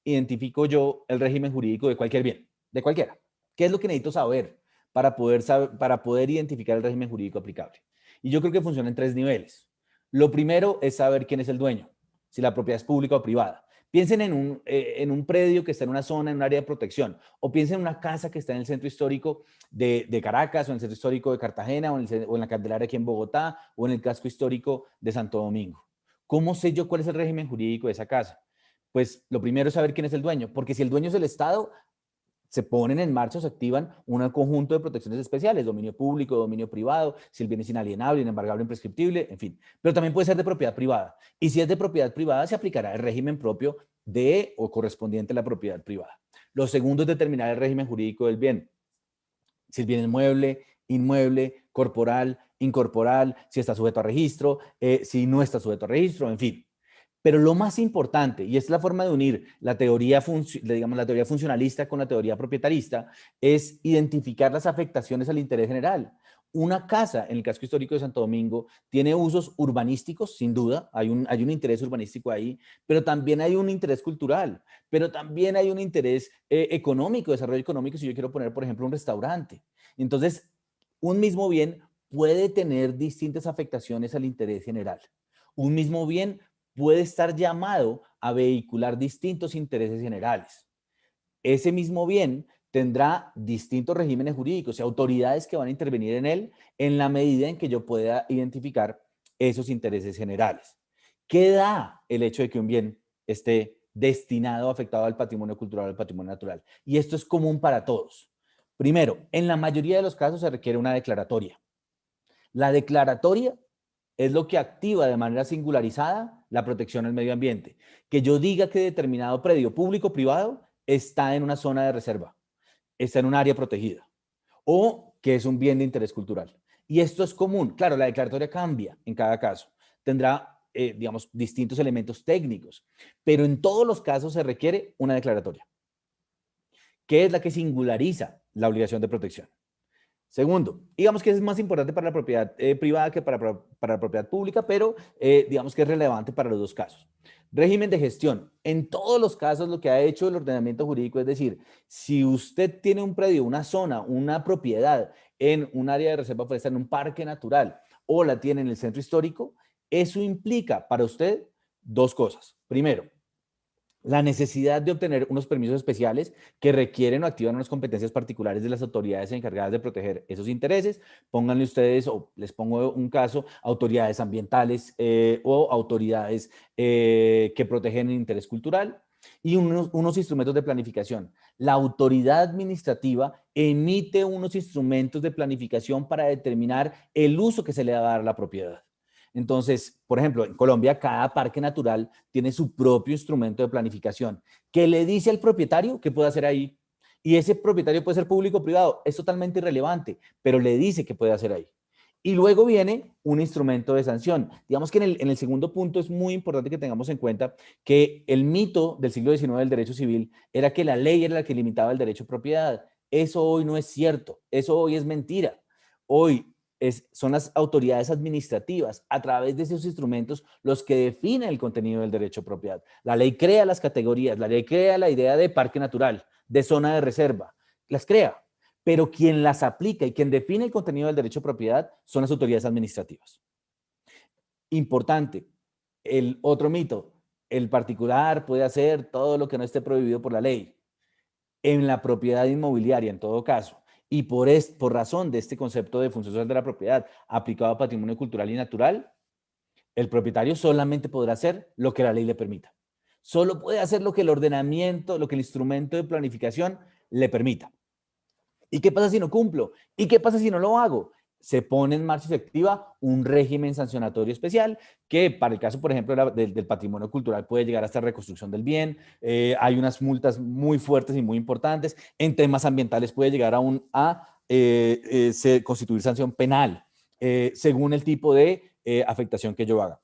identifico yo el régimen jurídico de cualquier bien? De cualquiera. ¿Qué es lo que necesito saber para poder identificar el régimen jurídico aplicable? Y yo creo que funciona en 3 niveles. Lo primero es saber quién es el dueño, si la propiedad es pública o privada. Piensen en un predio que está en una zona, en un área de protección, o piensen en una casa que está en el centro histórico de Caracas, o en el centro histórico de Cartagena, o en la Candelaria aquí en Bogotá, o en el casco histórico de Santo Domingo. ¿Cómo sé yo cuál es el régimen jurídico de esa casa? Pues lo primero es saber quién es el dueño, porque si el dueño es el Estado, se ponen en marcha o se activan un conjunto de protecciones especiales, dominio público, dominio privado, si el bien es inalienable, inembargable, imprescriptible, en fin. Pero también puede ser de propiedad privada. Y si es de propiedad privada, se aplicará el régimen propio de o correspondiente a la propiedad privada. Lo segundo es determinar el régimen jurídico del bien. Si el bien es mueble, inmueble, corporal, incorporal, si está sujeto a registro, si no está sujeto a registro, en fin. Pero lo más importante, y es la forma de unir la teoría, la teoría funcionalista con la teoría proprietarista, es identificar las afectaciones al interés general. Una casa, en el casco histórico de Santo Domingo, tiene usos urbanísticos, sin duda, hay un interés urbanístico ahí, pero también hay un interés cultural, pero también hay un interés económico, desarrollo económico, si yo quiero poner, por ejemplo, un restaurante. Entonces, un mismo bien puede tener distintas afectaciones al interés general. Un mismo bien puede estar llamado a vehicular distintos intereses generales. Ese mismo bien tendrá distintos regímenes jurídicos y autoridades que van a intervenir en él en la medida en que yo pueda identificar esos intereses generales. ¿Qué da el hecho de que un bien esté destinado o afectado al patrimonio cultural o al patrimonio natural? Y esto es común para todos. Primero, en la mayoría de los casos se requiere una declaratoria. La declaratoria es lo que activa de manera singularizada la protección al medio ambiente. Que yo diga que determinado predio público o privado está en una zona de reserva, está en un área protegida o que es un bien de interés cultural. Y esto es común. Claro, la declaratoria cambia en cada caso. Tendrá, digamos, distintos elementos técnicos, pero en todos los casos se requiere una declaratoria, que es la que singulariza la obligación de protección. Segundo, digamos que es más importante para la propiedad privada que para la propiedad pública, pero digamos que es relevante para los dos casos. Régimen de gestión. En todos los casos lo que ha hecho el ordenamiento jurídico es decir, si usted tiene un predio, una zona, una propiedad en un área de reserva forestal, en un parque natural, o la tiene en el centro histórico, eso implica para usted 2 cosas. Primero, la necesidad de obtener unos permisos especiales que requieren o activan unas competencias particulares de las autoridades encargadas de proteger esos intereses. Pónganle ustedes, o les pongo un caso, autoridades ambientales o autoridades que protegen el interés cultural y unos instrumentos de planificación. La autoridad administrativa emite unos instrumentos de planificación para determinar el uso que se le va a dar a la propiedad. Entonces, por ejemplo, en Colombia, cada parque natural tiene su propio instrumento de planificación que le dice al propietario qué puede hacer ahí. Y ese propietario puede ser público o privado, es totalmente irrelevante, pero le dice qué puede hacer ahí. Y luego viene un instrumento de sanción. Digamos que en el segundo punto es muy importante que tengamos en cuenta que el mito del siglo XIX del derecho civil era que la ley era la que limitaba el derecho a propiedad. Eso hoy no es cierto, eso hoy es mentira. Hoy son las autoridades administrativas, a través de esos instrumentos, los que definen el contenido del derecho a propiedad. La ley crea las categorías, la ley crea la idea de parque natural, de zona de reserva, las crea, pero quien las aplica y quien define el contenido del derecho a propiedad son las autoridades administrativas. Importante, el otro mito, el particular puede hacer todo lo que no esté prohibido por la ley. En la propiedad inmobiliaria, en todo caso, Y por razón de este concepto de función social de la propiedad aplicado a patrimonio cultural y natural, el propietario solamente podrá hacer lo que la ley le permita. Solo puede hacer lo que el ordenamiento, lo que el instrumento de planificación le permita. ¿Y qué pasa si no cumplo? ¿Y qué pasa si no lo hago? Se pone en marcha efectiva un régimen sancionatorio especial que para el caso, por ejemplo, del patrimonio cultural puede llegar hasta reconstrucción del bien. Hay unas multas muy fuertes y muy importantes. En temas ambientales puede llegar aún a constituir sanción penal según el tipo de afectación que yo haga.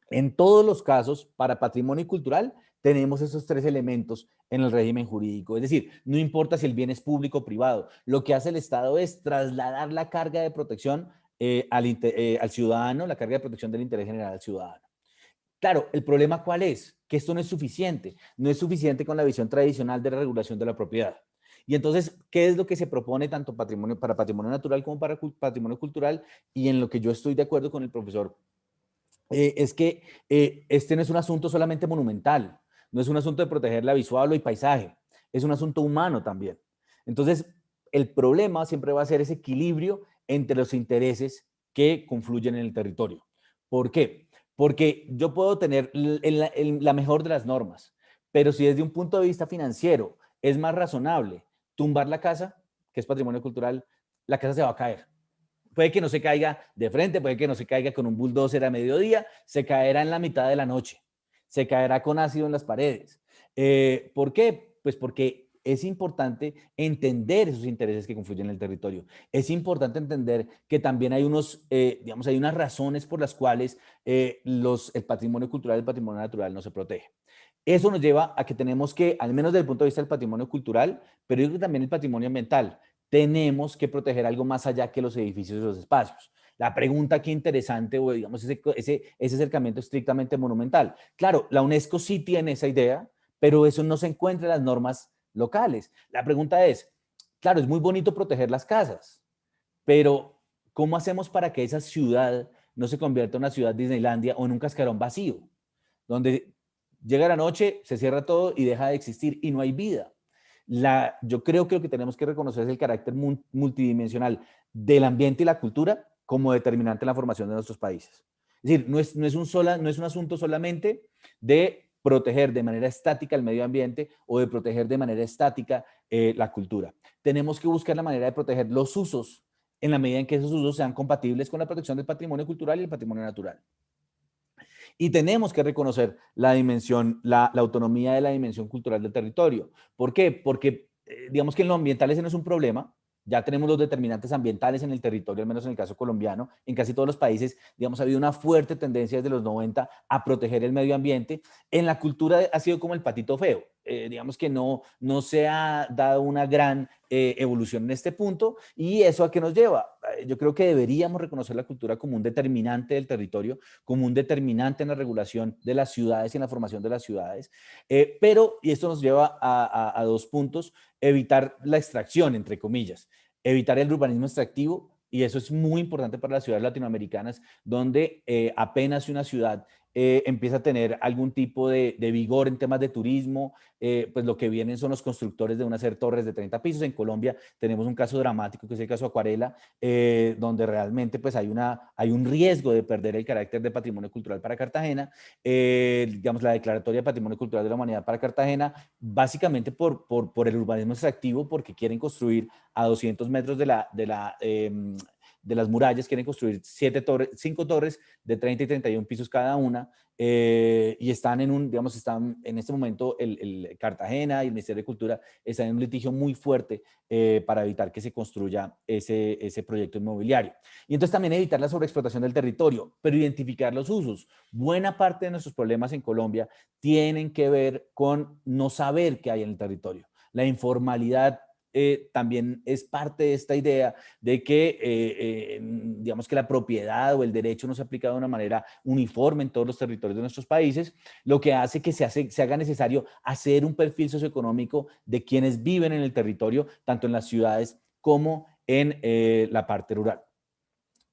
En todos los casos, para patrimonio cultural, tenemos esos tres elementos en el régimen jurídico. Es decir, no importa si el bien es público o privado, lo que hace el Estado es trasladar la carga de protección al ciudadano, la carga de protección del interés general al ciudadano. Claro, el problema ¿cuál es? Que esto no es suficiente. No es suficiente con la visión tradicional de la regulación de la propiedad. Y entonces, ¿qué es lo que se propone tanto para patrimonio natural como para patrimonio cultural? Y en lo que yo estoy de acuerdo con el profesor es que este no es un asunto solamente monumental, no es un asunto de proteger la visual o el paisaje, es un asunto humano también. Entonces, el problema siempre va a ser ese equilibrio entre los intereses que confluyen en el territorio. ¿Por qué? Porque yo puedo tener la mejor de las normas, pero si desde un punto de vista financiero es más razonable tumbar la casa, que es patrimonio cultural, la casa se va a caer. Puede que no se caiga de frente, puede que no se caiga con un bulldozer a mediodía, se caerá en la mitad de la noche, se caerá con ácido en las paredes. ¿Por qué? Pues porque es importante entender esos intereses que confluyen en el territorio. Es importante entender que también hay digamos, hay unas razones por las cuales el patrimonio cultural y el patrimonio natural no se protege. Eso nos lleva a que tenemos que, al menos desde el punto de vista del patrimonio cultural, pero yo creo que también el patrimonio ambiental, tenemos que proteger algo más allá que los edificios y los espacios. La pregunta aquí interesante, o digamos, ese acercamiento estrictamente monumental. Claro, la UNESCO sí tiene esa idea, pero eso no se encuentra en las normas locales. La pregunta es, claro, es muy bonito proteger las casas, pero ¿cómo hacemos para que esa ciudad no se convierta en una ciudad Disneylandia o en un cascarón vacío, donde llega la noche, se cierra todo y deja de existir y no hay vida? Yo creo que lo que tenemos que reconocer es el carácter multidimensional del ambiente y la cultura como determinante en la formación de nuestros países. Es decir, no es un asunto solamente de proteger de manera estática el medio ambiente o de proteger de manera estática la cultura. Tenemos que buscar la manera de proteger los usos en la medida en que esos usos sean compatibles con la protección del patrimonio cultural y el patrimonio natural. Y tenemos que reconocer la dimensión, la autonomía de la dimensión cultural del territorio. ¿Por qué? Porque digamos que en lo ambiental ese no es un problema. Ya tenemos los determinantes ambientales en el territorio, al menos en el caso colombiano. En casi todos los países, digamos, ha habido una fuerte tendencia desde los 90 a proteger el medio ambiente. En la cultura ha sido como el patito feo. Digamos que no se ha dado una gran evolución en este punto. ¿Y eso a qué nos lleva? Yo creo que deberíamos reconocer la cultura como un determinante del territorio, como un determinante en la regulación de las ciudades y en la formación de las ciudades. Y esto nos lleva a dos puntos: evitar la extracción, entre comillas, evitar el urbanismo extractivo, y eso es muy importante para las ciudades latinoamericanas, donde apenas una ciudad empieza a tener algún tipo de vigor en temas de turismo, pues lo que vienen son los constructores de hacer torres de 30 pisos. En Colombia tenemos un caso dramático, que es el caso Acuarela, donde realmente pues hay un riesgo de perder el carácter de patrimonio cultural para Cartagena. Digamos, la Declaratoria de Patrimonio Cultural de la Humanidad para Cartagena, básicamente por el urbanismo extractivo, porque quieren construir a 200 metros de las murallas, quieren construir 5 torres de 30 y 31 pisos cada una, y están están en este momento el Cartagena y el Ministerio de Cultura están en un litigio muy fuerte para evitar que se construya ese proyecto inmobiliario. Y entonces también evitar la sobreexplotación del territorio, pero identificar los usos. Buena parte de nuestros problemas en Colombia tienen que ver con no saber qué hay en el territorio. La informalidad también es parte de esta idea de que, digamos que la propiedad o el derecho no se aplica de una manera uniforme en todos los territorios de nuestros países, lo que hace que se haga necesario hacer un perfil socioeconómico de quienes viven en el territorio, tanto en las ciudades como en la parte rural.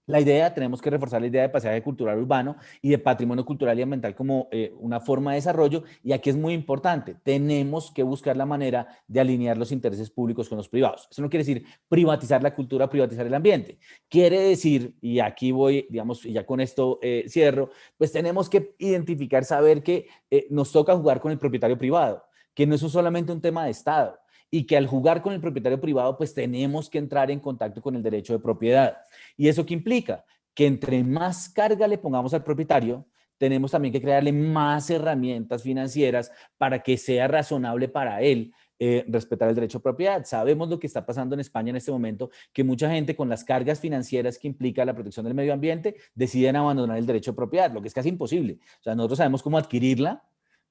La idea, tenemos que reforzar la idea de paisaje cultural urbano y de patrimonio cultural y ambiental como una forma de desarrollo. Y aquí es muy importante, tenemos que buscar la manera de alinear los intereses públicos con los privados. Eso no quiere decir privatizar la cultura, privatizar el ambiente. Quiere decir, y aquí voy, digamos, y ya con esto cierro, pues tenemos que identificar, saber que nos toca jugar con el propietario privado, que no es solamente un tema de Estado, y que al jugar con el propietario privado, pues tenemos que entrar en contacto con el derecho de propiedad. ¿Y eso qué implica? Que entre más carga le pongamos al propietario, tenemos también que crearle más herramientas financieras para que sea razonable para él respetar el derecho a propiedad. Sabemos lo que está pasando en España en este momento, que mucha gente con las cargas financieras que implica la protección del medio ambiente deciden abandonar el derecho a propiedad, lo que es casi imposible. O sea, nosotros sabemos cómo adquirirla,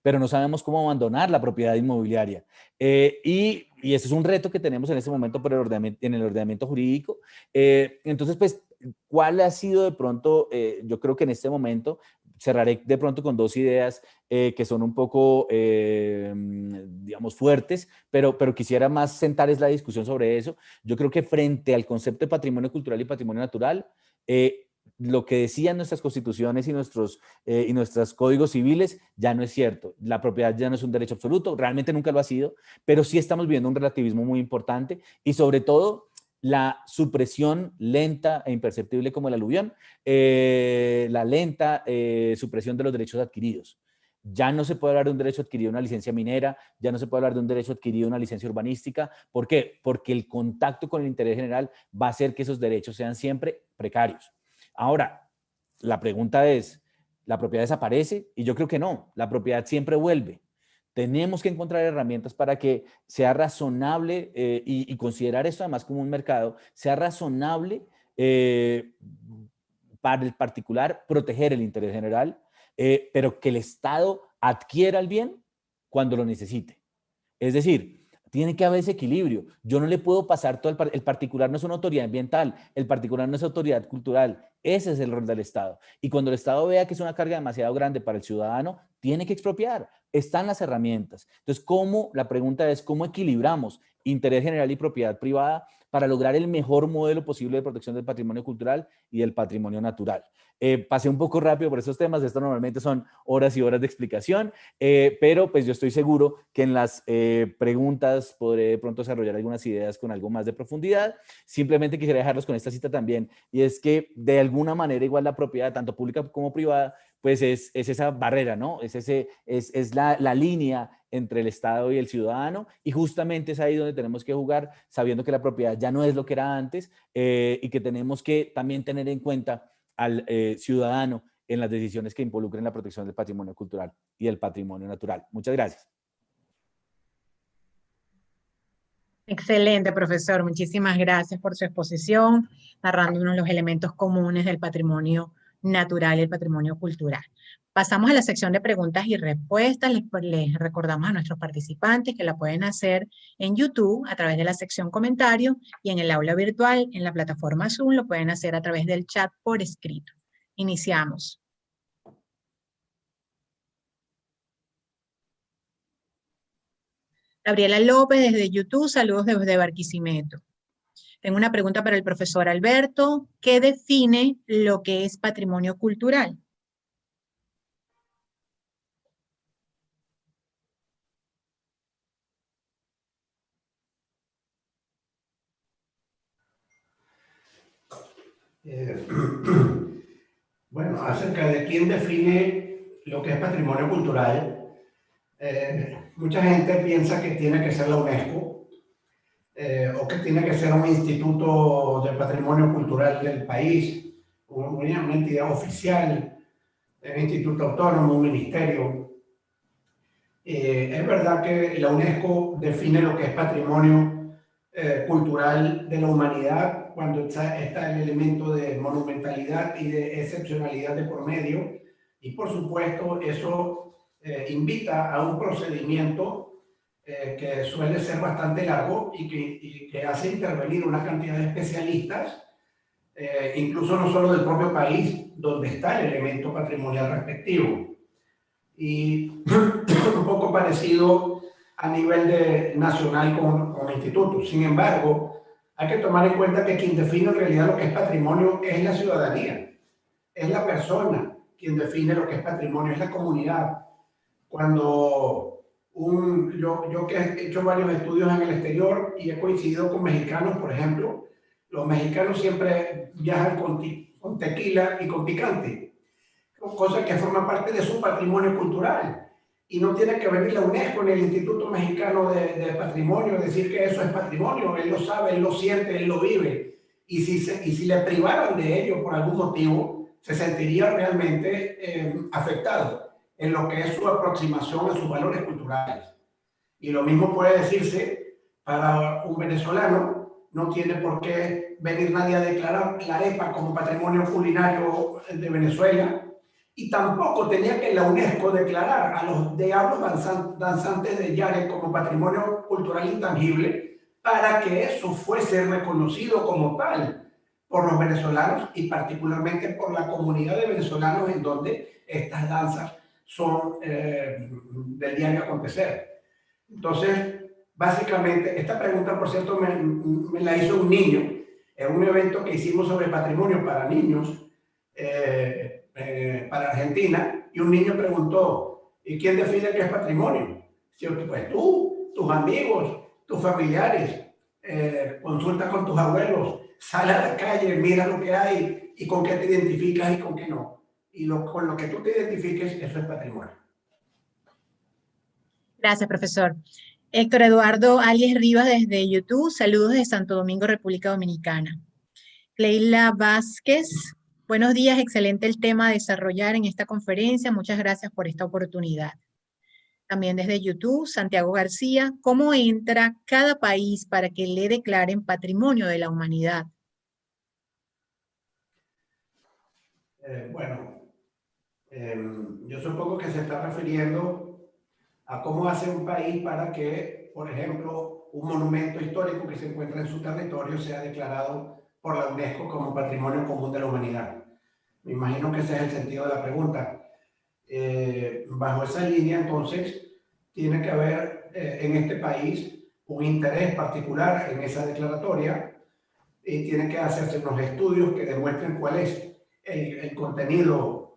pero no sabemos cómo abandonar la propiedad inmobiliaria. Y ese es un reto que tenemos en este momento por en el ordenamiento jurídico. Entonces, pues, ¿cuál ha sido de pronto, yo creo que en este momento, cerraré de pronto con dos ideas que son un poco, digamos, fuertes, pero quisiera más sentar la discusión sobre eso. Yo creo que frente al concepto de patrimonio cultural y patrimonio natural, lo que decían nuestras constituciones y nuestros códigos civiles ya no es cierto. La propiedad ya no es un derecho absoluto, realmente nunca lo ha sido, pero sí estamos viviendo un relativismo muy importante y sobre todo la supresión lenta e imperceptible como el aluvión, la lenta supresión de los derechos adquiridos. Ya no se puede hablar de un derecho adquirido una licencia minera, ya no se puede hablar de un derecho adquirido una licencia urbanística. ¿Por qué? Porque el contacto con el interés general va a hacer que esos derechos sean siempre precarios. Ahora, la pregunta es, ¿la propiedad desaparece? Y yo creo que no, la propiedad siempre vuelve. Tenemos que encontrar herramientas para que sea razonable y considerar esto además como un mercado, sea razonable para el particular proteger el interés general, pero que el Estado adquiera el bien cuando lo necesite. Es decir, tiene que haber ese equilibrio. Yo no le puedo pasar todo el particular no es una autoridad ambiental, el particular no es autoridad cultural. Ese es el rol del Estado. Y cuando el Estado vea que es una carga demasiado grande para el ciudadano, tiene que expropiar. Están las herramientas. Entonces, la pregunta es, ¿cómo equilibramos interés general y propiedad privada para lograr el mejor modelo posible de protección del patrimonio cultural y del patrimonio natural? Pasé un poco rápido por esos temas, esto normalmente son horas y horas de explicación, pero pues yo estoy seguro que en las preguntas podré de pronto desarrollar algunas ideas con algo más de profundidad. Simplemente quisiera dejarlos con esta cita también, y es que de alguna manera igual la propiedad, tanto pública como privada, pues es esa barrera, ¿no? Es la línea entre el Estado y el ciudadano, y justamente es ahí donde tenemos que jugar, sabiendo que la propiedad ya no es lo que era antes, y que tenemos que también tener en cuenta al ciudadano en las decisiones que involucren la protección del patrimonio cultural y del patrimonio natural. Muchas gracias. Excelente, profesor. Muchísimas gracias por su exposición, narrándonos los elementos comunes del patrimonio natural y el patrimonio cultural. Pasamos a la sección de preguntas y respuestas. Les recordamos a nuestros participantes que la pueden hacer en YouTube a través de la sección comentarios y en el aula virtual, en la plataforma Zoom, lo pueden hacer a través del chat por escrito. Iniciamos. Gabriela López desde YouTube, saludos desde Barquisimeto. Tengo una pregunta para el profesor Alberto. ¿Qué define lo que es patrimonio cultural? Bueno, acerca de quién define lo que es patrimonio cultural, mucha gente piensa que tiene que ser la UNESCO o que tiene que ser un instituto de patrimonio cultural del país, una entidad oficial, un instituto autónomo, un ministerio. Es verdad que la UNESCO define lo que es patrimonio cultural de la humanidad cuando está el elemento de monumentalidad y de excepcionalidad de por medio, y por supuesto eso invita a un procedimiento que suele ser bastante largo y que hace intervenir una cantidad de especialistas, incluso no solo del propio país donde está el elemento patrimonial respectivo. Y un poco parecido a nivel nacional con institutos. Sin embargo, hay que tomar en cuenta que quien define en realidad lo que es patrimonio es la ciudadanía, es la persona quien define lo que es patrimonio, es la comunidad. Cuando yo que he hecho varios estudios en el exterior y he coincidido con mexicanos, por ejemplo, los mexicanos siempre viajan con tequila y con picante, cosa que forma parte de su patrimonio cultural. Y no tiene que venir la UNESCO ni el Instituto Mexicano de Patrimonio a decir que eso es patrimonio. Él lo sabe, él lo siente, él lo vive. Y si le privaran de ello por algún motivo, se sentiría realmente afectado en lo que es su aproximación a sus valores culturales. Y lo mismo puede decirse para un venezolano. No tiene por qué venir nadie a declarar la arepa como patrimonio culinario de Venezuela, y tampoco tenía que la UNESCO declarar a los diablos danzantes de Yare como patrimonio cultural intangible para que eso fuese reconocido como tal por los venezolanos y particularmente por la comunidad de venezolanos en donde estas danzas son del diario acontecer. Entonces, básicamente, esta pregunta, por cierto, me la hizo un niño en un evento que hicimos sobre patrimonio para niños para Argentina, y un niño preguntó, ¿y quién define qué es patrimonio? Pues tú, tus amigos, tus familiares, consulta con tus abuelos, sale a la calle, mira lo que hay y con qué te identificas y con qué no. Y con lo que tú te identifiques, eso es patrimonio. Gracias, profesor. Héctor Eduardo Alias Rivas desde YouTube, saludos de Santo Domingo, República Dominicana. Leila Vázquez, buenos días, excelente el tema a desarrollar en esta conferencia, muchas gracias por esta oportunidad. También desde YouTube, Santiago García, ¿cómo entra cada país para que le declaren patrimonio de la humanidad? Yo supongo que se está refiriendo a cómo hace un país para que, por ejemplo, un monumento histórico que se encuentra en su territorio sea declarado por la UNESCO como Patrimonio Común de la Humanidad. Me imagino que ese es el sentido de la pregunta. Bajo esa línea, entonces, tiene que haber en este país un interés particular en esa declaratoria y tiene que hacerse unos estudios que demuestren cuál es el contenido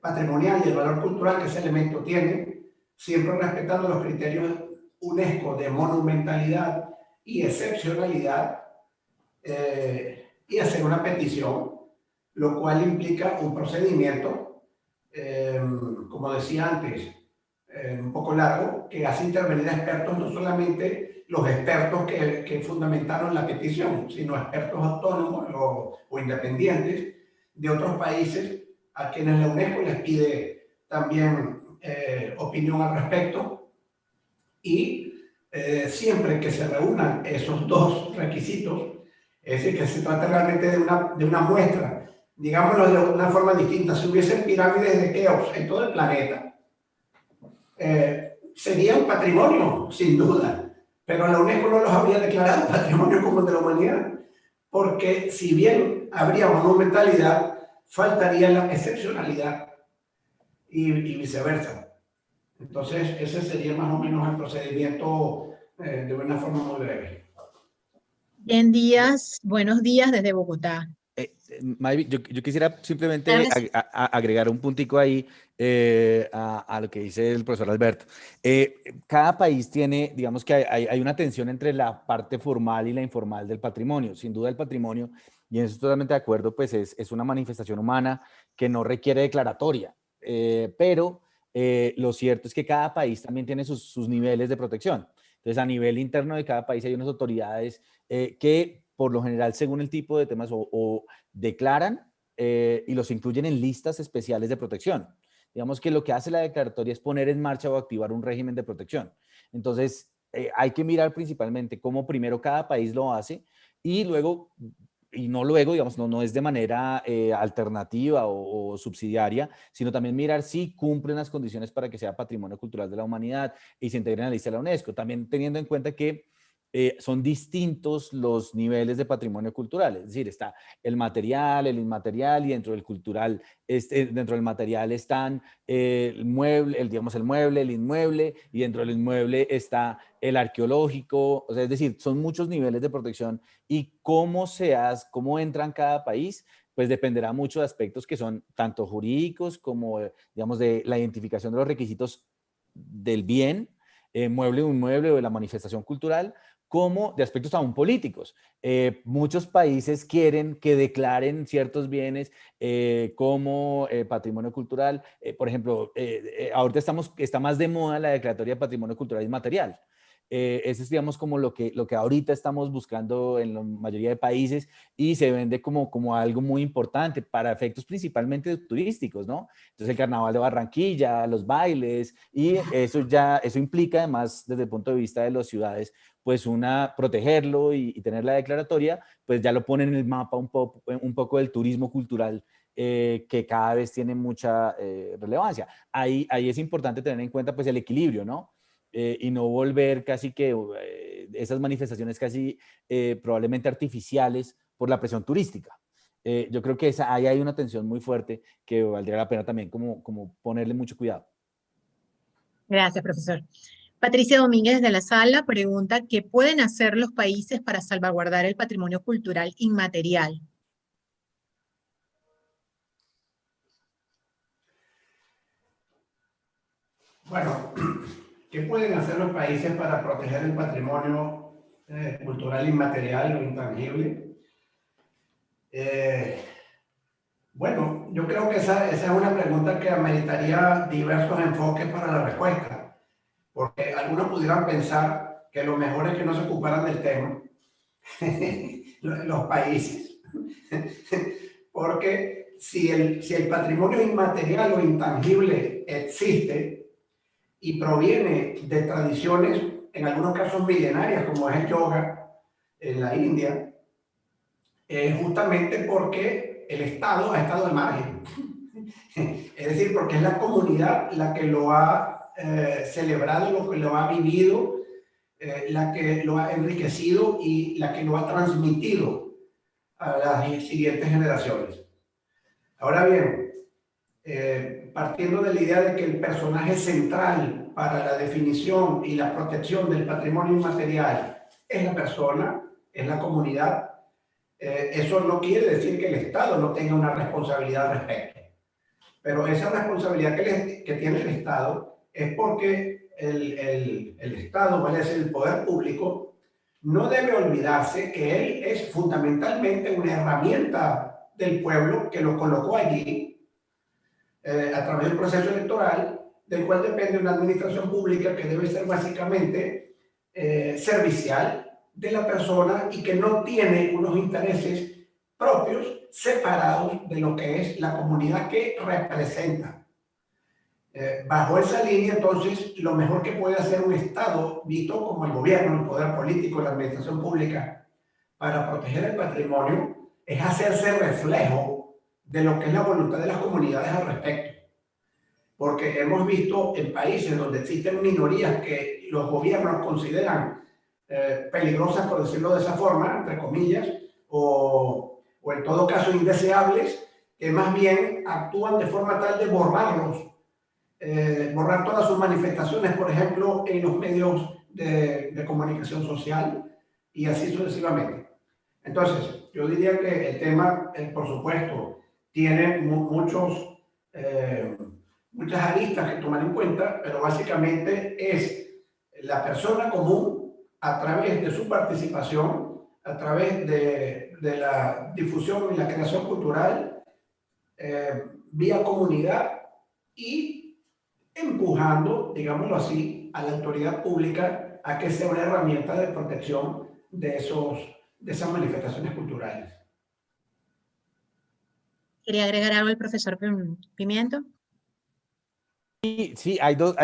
patrimonial y el valor cultural que ese elemento tiene, siempre respetando los criterios UNESCO de monumentalidad y excepcionalidad, y hacer una petición, lo cual implica un procedimiento, como decía antes, un poco largo, que hace intervenir a expertos, no solamente los expertos que fundamentaron la petición, sino expertos autónomos o independientes de otros países a quienes la UNESCO les pide también opinión al respecto. Y siempre que se reúnan esos dos requisitos, es decir, que se trata realmente de una muestra, digámoslo de una forma distinta, si hubiesen pirámides de Keops en todo el planeta, sería un patrimonio, sin duda, pero la UNESCO no los habría declarado patrimonio común de la humanidad, porque si bien habría monumentalidad, faltaría la excepcionalidad y viceversa. Entonces, ese sería más o menos el procedimiento de una forma muy breve. Bien días, buenos días desde Bogotá. Mayvi, yo quisiera simplemente agregar un puntico ahí a lo que dice el profesor Alberto. Cada país tiene, digamos que hay una tensión entre la parte formal y la informal del patrimonio. Sin duda el patrimonio, y en eso estoy totalmente de acuerdo, pues es una manifestación humana que no requiere declaratoria, pero lo cierto es que cada país también tiene sus niveles de protección. Entonces, a nivel interno de cada país hay unas autoridades que por lo general, según el tipo de temas, o declaran y los incluyen en listas especiales de protección. Digamos que lo que hace la declaratoria es poner en marcha o activar un régimen de protección. Entonces, hay que mirar principalmente cómo primero cada país lo hace y luego, digamos, no es de manera alternativa o subsidiaria, sino también mirar si cumplen las condiciones para que sea patrimonio cultural de la humanidad y se integre en la lista de la UNESCO. También teniendo en cuenta que son distintos los niveles de patrimonio cultural. Es decir, está el material, el inmaterial, y dentro del cultural, dentro del material están el mueble, digamos el mueble, el inmueble, y dentro del inmueble está el arqueológico. O sea, es decir, son muchos niveles de protección, y cómo entra en cada país, pues dependerá mucho de aspectos que son tanto jurídicos como, digamos, de la identificación de los requisitos del bien, mueble o inmueble, o de la manifestación cultural, como de aspectos aún políticos. Muchos países quieren que declaren ciertos bienes como patrimonio cultural. Por ejemplo, ahorita está más de moda la declaratoria de patrimonio cultural inmaterial. Eso es, digamos, como lo que ahorita estamos buscando en la mayoría de países, y se vende como algo muy importante para efectos principalmente turísticos, ¿no? Entonces el Carnaval de Barranquilla, los bailes, y eso implica además desde el punto de vista de las ciudades, pues protegerlo y tener la declaratoria, pues ya lo ponen en el mapa un poco del turismo cultural, que cada vez tiene mucha relevancia. Ahí es importante tener en cuenta pues el equilibrio, ¿no? Y no volver casi que esas manifestaciones casi probablemente artificiales por la presión turística. Yo creo que ahí hay una tensión muy fuerte que valdría la pena también como ponerle mucho cuidado. Gracias, profesor. Patricia Domínguez de la Sala pregunta: ¿qué pueden hacer los países para salvaguardar el patrimonio cultural inmaterial? Bueno, ¿qué pueden hacer los países para proteger el patrimonio cultural inmaterial o intangible? Bueno, yo creo que esa es una pregunta que ameritaría diversos enfoques para la respuesta, porque algunos pudieran pensar que lo mejor es que no se ocuparan del tema los países, porque si el patrimonio inmaterial o intangible existe y proviene de tradiciones, en algunos casos milenarias, como es el yoga en la India, justamente porque el Estado ha estado al margen. Es decir, porque es la comunidad la que lo ha celebrado, lo que lo ha vivido, la que lo ha enriquecido y la que lo ha transmitido a las siguientes generaciones. Ahora bien, partiendo de la idea de que el personaje central para la definición y la protección del patrimonio inmaterial es la persona, es la comunidad, eso no quiere decir que el Estado no tenga una responsabilidad al respecto. Pero esa responsabilidad que tiene el Estado es porque el Estado, vale decir, el poder público, no debe olvidarse que él es fundamentalmente una herramienta del pueblo que lo colocó allí a través del proceso electoral, del cual depende una administración pública que debe ser básicamente servicial de la persona y que no tiene unos intereses propios separados de lo que es la comunidad que representa. Bajo esa línea, entonces, lo mejor que puede hacer un Estado, visto como el gobierno, el poder político, la administración pública, para proteger el patrimonio, es hacerse reflejo de lo que es la voluntad de las comunidades al respecto. Porque hemos visto en países donde existen minorías que los gobiernos consideran peligrosas, por decirlo de esa forma, entre comillas, o en todo caso indeseables, que más bien actúan de forma tal de borrarlos, borrar todas sus manifestaciones, por ejemplo, en los medios de comunicación social y así sucesivamente. Entonces, yo diría que el tema, por supuesto, tiene muchas aristas que tomar en cuenta, pero básicamente es la persona común a través de su participación, a través de la difusión y la creación cultural, vía comunidad y empujando, digámoslo así, a la autoridad pública a que sea una herramienta de protección de esas manifestaciones culturales. ¿Quería agregar algo el profesor Pimiento? Sí, hay dos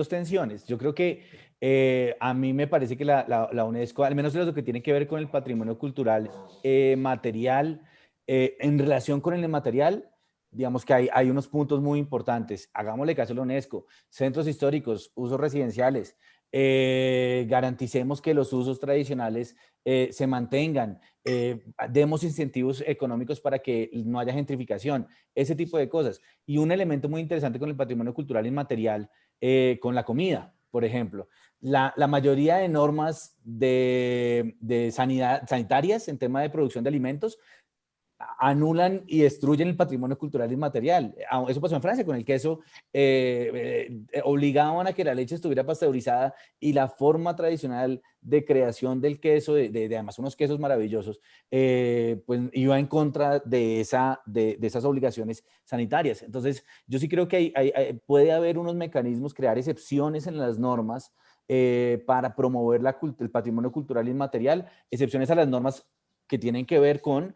tensiones. Yo creo que a mí me parece que la UNESCO, al menos lo que tiene que ver con el patrimonio cultural material, en relación con el inmaterial, digamos que hay unos puntos muy importantes. Hagámosle caso a la UNESCO: centros históricos, usos residenciales, garanticemos que los usos tradicionales se mantengan, demos incentivos económicos para que no haya gentrificación, ese tipo de cosas. Y un elemento muy interesante con el patrimonio cultural inmaterial, con la comida, por ejemplo. La mayoría de normas de sanitarias en tema de producción de alimentos anulan y destruyen el patrimonio cultural inmaterial. Eso pasó en Francia con el queso. Obligaban a que la leche estuviera pasteurizada y la forma tradicional de creación del queso, además unos quesos maravillosos, pues iba en contra de esas obligaciones sanitarias. Entonces, yo sí creo que puede haber unos mecanismos, crear excepciones en las normas para promover el patrimonio cultural inmaterial, excepciones a las normas que tienen que ver con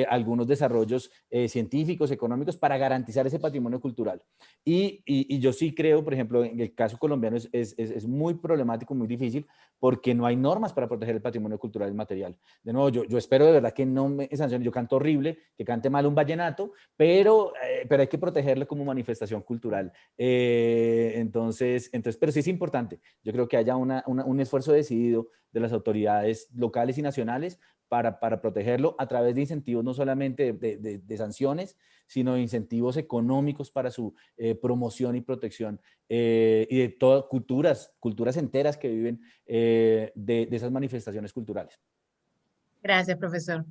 algunos desarrollos científicos, económicos, para garantizar ese patrimonio cultural. Y yo sí creo, por ejemplo, en el caso colombiano es muy problemático, muy difícil, porque no hay normas para proteger el patrimonio cultural inmaterial. De nuevo, yo espero de verdad que no me sancionen. Yo canto horrible, que cante mal un vallenato, pero hay que protegerlo como manifestación cultural. Entonces, pero sí es importante. Yo creo que haya un esfuerzo decidido de las autoridades locales y nacionales para protegerlo a través de incentivos, no solamente de sanciones, sino de incentivos económicos para su promoción y protección, y de todas culturas enteras que viven de esas manifestaciones culturales. Gracias, profesor.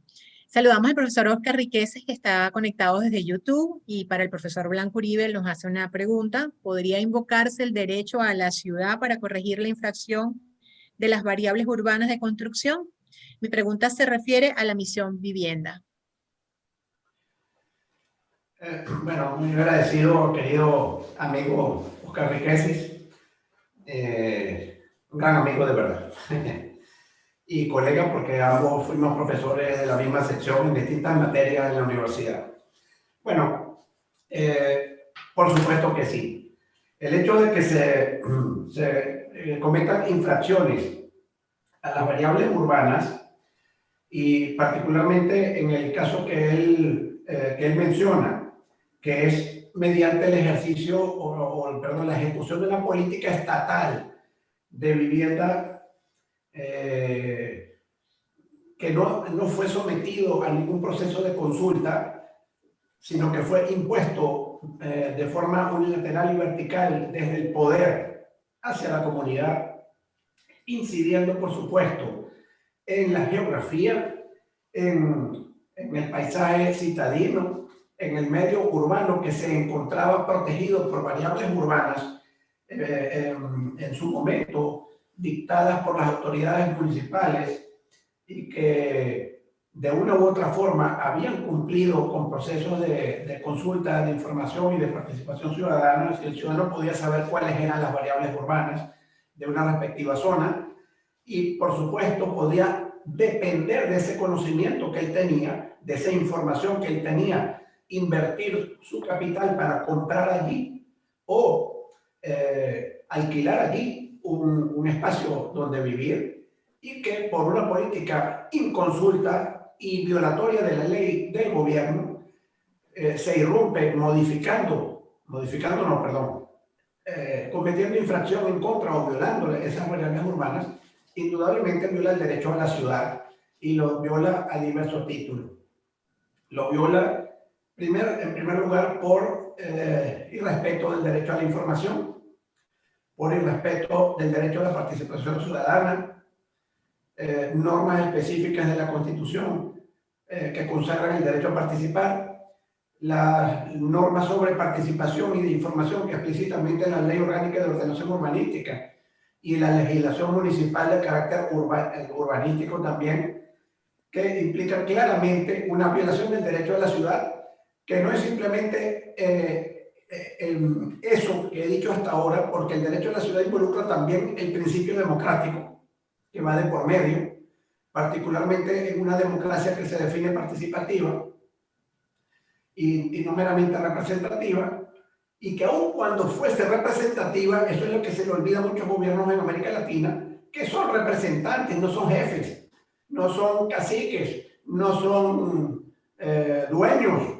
Saludamos al profesor Oscar Riqueses, que está conectado desde YouTube, y para el profesor Blanco Uribe nos hace una pregunta. ¿Podría invocarse el derecho a la ciudad para corregir la infracción de las variables urbanas de construcción? Mi pregunta se refiere a la misión vivienda. Bueno, muy agradecido, querido amigo Oscar Riqueses, un gran amigo de verdad, y colega porque ambos fuimos profesores de la misma sección en distintas materias en la universidad. Bueno, por supuesto que sí. El hecho de que se cometan infracciones a las variables urbanas, y particularmente en el caso que él menciona, que es mediante el ejercicio perdón, la ejecución de una política estatal de vivienda que no fue sometido a ningún proceso de consulta, sino que fue impuesto de forma unilateral y vertical desde el poder hacia la comunidad, incidiendo, por supuesto, en la geografía, en el paisaje citadino, en el medio urbano que se encontraba protegido por variables urbanas en su momento, dictadas por las autoridades municipales y que de una u otra forma habían cumplido con procesos de consulta, de información y de participación ciudadana. El ciudadano podía saber cuáles eran las variables urbanas de una respectiva zona y, por supuesto, podía depender de ese conocimiento que él tenía, de esa información que él tenía, invertir su capital para comprar allí o alquilar allí un espacio donde vivir, y que por una política inconsulta y violatoria de la ley del gobierno se irrumpe cometiendo infracción en contra o violando esas variables urbanas. Indudablemente viola el derecho a la ciudad y lo viola a diversos títulos. Lo viola en primer lugar por irrespeto del derecho a la información, por irrespeto del derecho a la participación ciudadana, normas específicas de la Constitución que consagran el derecho a participar, las normas sobre participación y de información que explícitamente en la Ley Orgánica de Ordenación Urbanística y la legislación municipal de carácter urbanístico también, que implican claramente una violación del derecho a la ciudad, que no es simplemente eso que he dicho hasta ahora, porque el derecho a la ciudad involucra también el principio democrático que va de por medio, particularmente en una democracia que se define participativa y no meramente representativa, y que aun cuando fuese representativa, eso es lo que se le olvida a muchos gobiernos en América Latina, que son representantes, no son jefes, no son caciques, no son dueños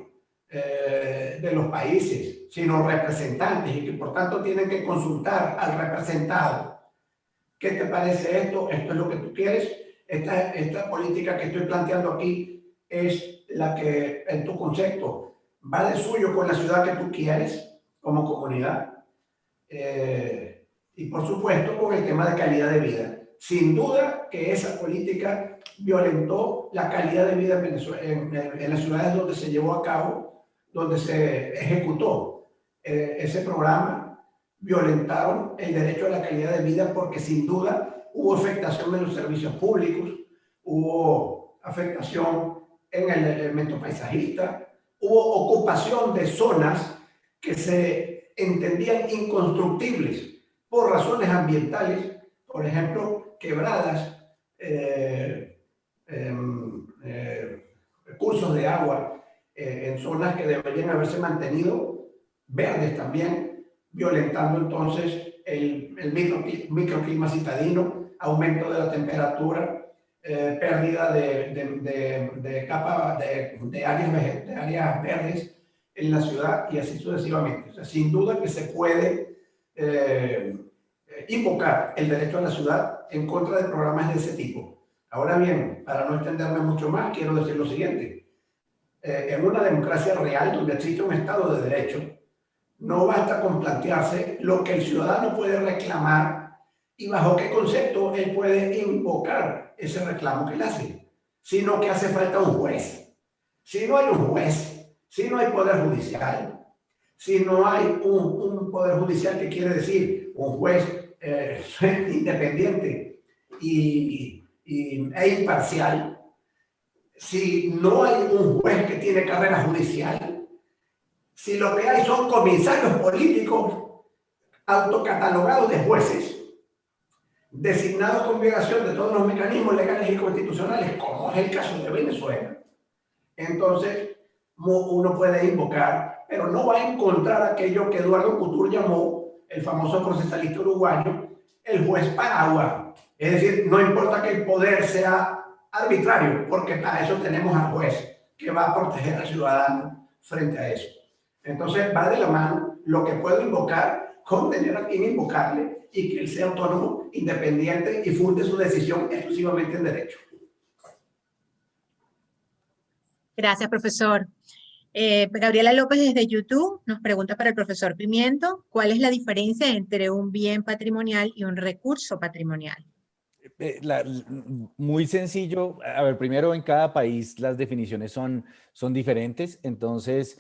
de los países, sino representantes, y que por tanto tienen que consultar al representado ¿qué te parece esto? ¿Esto es lo que tú quieres? Esta política que estoy planteando aquí es la que en tu concepto va de suyo con la ciudad que tú quieres como comunidad. Y por supuesto con el tema de calidad de vida. Sin duda que esa política violentó la calidad de vida en Venezuela, en las ciudades donde se llevó a cabo, donde se ejecutó ese programa, violentaron el derecho a la calidad de vida porque sin duda hubo afectación de los servicios públicos, hubo afectación en el elemento paisajista, hubo ocupación de zonas que se entendían inconstructibles por razones ambientales, por ejemplo, quebradas, cursos de agua en zonas que deberían haberse mantenido verdes también, violentando entonces el microclima citadino, aumento de la temperatura, pérdida de áreas verdes en la ciudad y así sucesivamente. O sea, sin duda que se puede invocar el derecho a la ciudad en contra de programas de ese tipo. Ahora bien, para no extenderme mucho más, quiero decir lo siguiente. En una democracia real donde existe un Estado de Derecho, no basta con plantearse lo que el ciudadano puede reclamar y bajo qué concepto él puede invocar ese reclamo que él hace, sino que hace falta un juez. Si no hay un juez, si no hay poder judicial, si no hay un poder judicial que quiere decir un juez independiente e imparcial, si no hay un juez que tiene carrera judicial, si lo que hay son comisarios políticos autocatalogados de jueces, designados con violación de todos los mecanismos legales y constitucionales, como es el caso de Venezuela, entonces uno puede invocar, pero no va a encontrar aquello que Eduardo Couture llamó, el famoso procesalista uruguayo, el juez paraguas. Es decir, no importa que el poder sea arbitrario, porque para eso tenemos al juez que va a proteger al ciudadano frente a eso. Entonces va de la mano lo que puedo invocar con tener a quien invocarle y que él sea autónomo, independiente y funde su decisión exclusivamente en derecho. Gracias, profesor. Gabriela López desde YouTube nos pregunta para el profesor Pimiento, ¿cuál es la diferencia entre un bien patrimonial y un recurso patrimonial? Muy sencillo. A ver, primero en cada país las definiciones son diferentes. Entonces,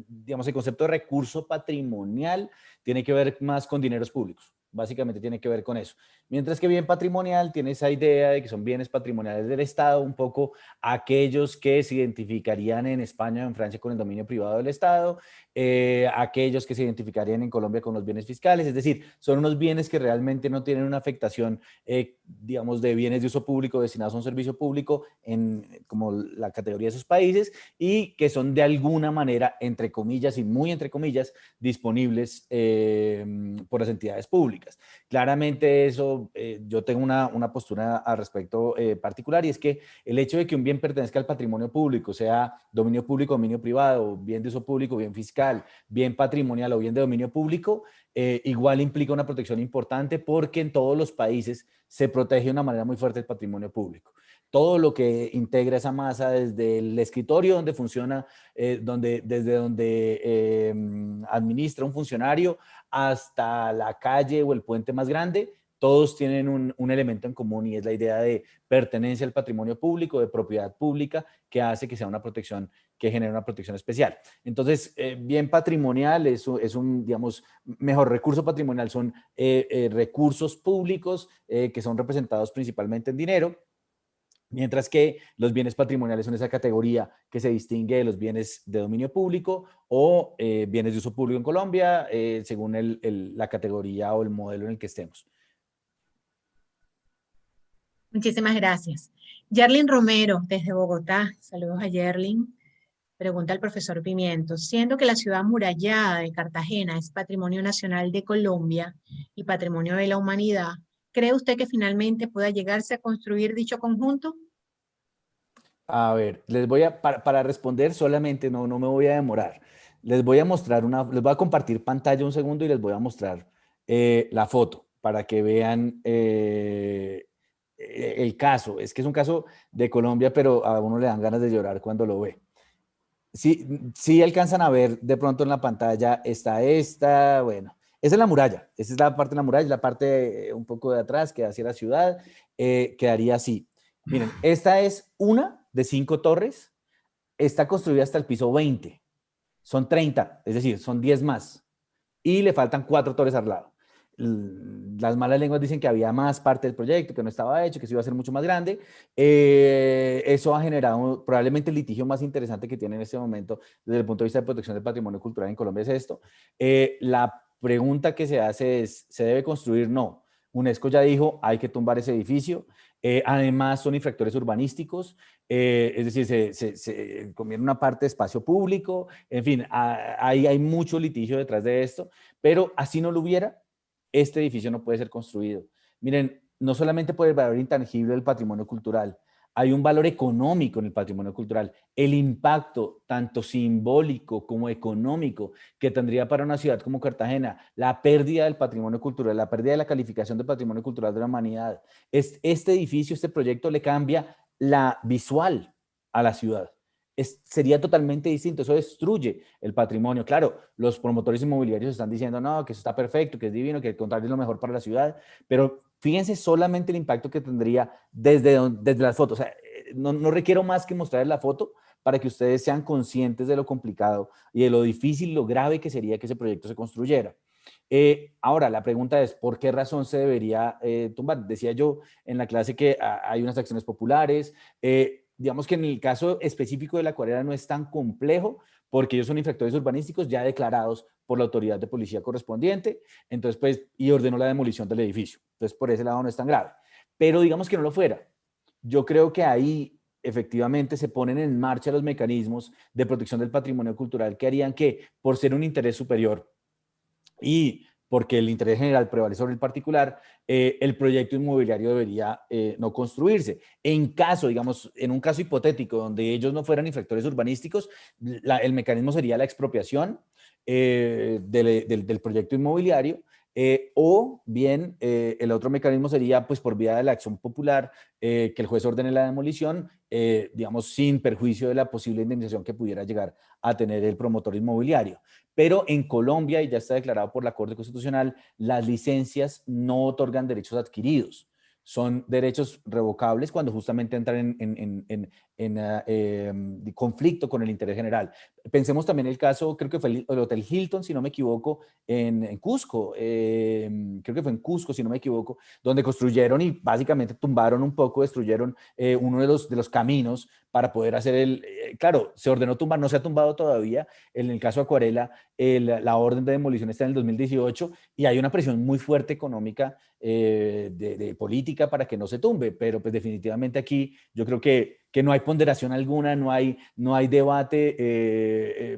digamos, el concepto de recurso patrimonial tiene que ver más con dineros públicos. Básicamente tiene que ver con eso. Mientras que bien patrimonial tiene esa idea de que son bienes patrimoniales del Estado, un poco aquellos que se identificarían en España o en Francia con el dominio privado del Estado, aquellos que se identificarían en Colombia con los bienes fiscales, es decir, son unos bienes que realmente no tienen una afectación, digamos, de bienes de uso público destinados a un servicio público como la categoría de esos países y que son de alguna manera, entre comillas y muy entre comillas, disponibles por las entidades públicas. Claramente eso, yo tengo una postura al respecto particular y es que el hecho de que un bien pertenezca al patrimonio público, sea dominio público, dominio privado, bien de uso público, bien fiscal, bien patrimonial o bien de dominio público, igual implica una protección importante porque en todos los países se protege de una manera muy fuerte el patrimonio público. Todo lo que integra esa masa, desde el escritorio donde funciona, desde donde administra un funcionario, hasta la calle o el puente más grande, todos tienen un elemento en común y es la idea de pertenencia al patrimonio público, de propiedad pública, que hace que sea una protección, que genere una protección especial. Entonces, bien patrimonial es un, digamos, mejor recurso patrimonial son recursos públicos que son representados principalmente en dinero, mientras que los bienes patrimoniales son esa categoría que se distingue de los bienes de dominio público o bienes de uso público en Colombia, según la categoría o el modelo en el que estemos. Muchísimas gracias. Yerlin Romero, desde Bogotá. Saludos a Yerlin. Pregunta al profesor Pimiento. Siendo que la ciudad amurallada de Cartagena es Patrimonio Nacional de Colombia y Patrimonio de la Humanidad, ¿cree usted que finalmente pueda llegarse a construir dicho conjunto? A ver, les voy a, para responder solamente, no me voy a demorar. Les voy a mostrar les voy a compartir pantalla un segundo y les voy a mostrar la foto para que vean el caso. Es que es un caso de Colombia, pero a uno le dan ganas de llorar cuando lo ve. Sí alcanzan a ver de pronto en la pantalla, está esta, bueno, esa es la muralla, esa es la parte de la muralla, la parte un poco de atrás que da hacia la ciudad, quedaría así. Miren, esta es una de 5 torres, está construida hasta el piso 20, son 30, es decir, son 10 más, y le faltan 4 torres al lado. Las malas lenguas dicen que había más parte del proyecto, que no estaba hecho, que se iba a hacer mucho más grande. Eso ha generado probablemente el litigio más interesante que tiene en este momento desde el punto de vista de protección del patrimonio cultural en Colombia es esto. La pregunta que se hace es, ¿se debe construir? No. UNESCO ya dijo, hay que tumbar ese edificio. Además, son infractores urbanísticos, es decir, se conviene una parte de espacio público. En fin, hay mucho litigio detrás de esto, pero así no lo hubiera, este edificio no puede ser construido. Miren, no solamente por el valor intangible del patrimonio cultural, hay un valor económico en el patrimonio cultural. El impacto, tanto simbólico como económico, que tendría para una ciudad como Cartagena, la pérdida del patrimonio cultural, la pérdida de la calificación de patrimonio cultural de la humanidad. Este edificio, este proyecto le cambia la visual a la ciudad. Sería totalmente distinto, eso destruye el patrimonio. Claro, los promotores inmobiliarios están diciendo, no, que eso está perfecto, que es divino, que el contrario es lo mejor para la ciudad, pero fíjense solamente el impacto que tendría desde las fotos. O sea, no requiero más que mostrarles la foto para que ustedes sean conscientes de lo complicado y de lo difícil, lo grave que sería que ese proyecto se construyera. Ahora, la pregunta es, ¿por qué razón se debería tumbar? Decía yo en la clase que hay unas acciones populares, digamos que en el caso específico de la Acuarela no es tan complejo porque ellos son infractores urbanísticos ya declarados por la autoridad de policía correspondiente, entonces pues, y ordenó la demolición del edificio. Entonces, por ese lado no es tan grave. Pero digamos que no lo fuera. Yo creo que ahí efectivamente se ponen en marcha los mecanismos de protección del patrimonio cultural que harían que, por ser un interés superior y porque el interés general prevalece sobre el particular, el proyecto inmobiliario debería no construirse. En caso, digamos, en un caso hipotético donde ellos no fueran infractores urbanísticos, el mecanismo sería la expropiación del proyecto inmobiliario, o bien el otro mecanismo sería pues por vía de la acción popular, que el juez ordene la demolición, digamos, sin perjuicio de la posible indemnización que pudiera llegar a tener el promotor inmobiliario. Pero en Colombia, y ya está declarado por la Corte Constitucional, las licencias no otorgan derechos adquiridos. Son derechos revocables cuando justamente entran en conflicto con el interés general. Pensemos también el caso, creo que fue el Hotel Hilton, si no me equivoco, en Cusco. Creo que fue en Cusco, si no me equivoco, donde construyeron y básicamente tumbaron un poco, destruyeron uno de los caminos para poder hacer claro, se ordenó tumbar, no se ha tumbado todavía. En el caso Acuarela, la orden de demolición está en el 2018 y hay una presión muy fuerte económica de política para que no se tumbe, pero pues definitivamente aquí yo creo que no hay ponderación alguna, no hay debate.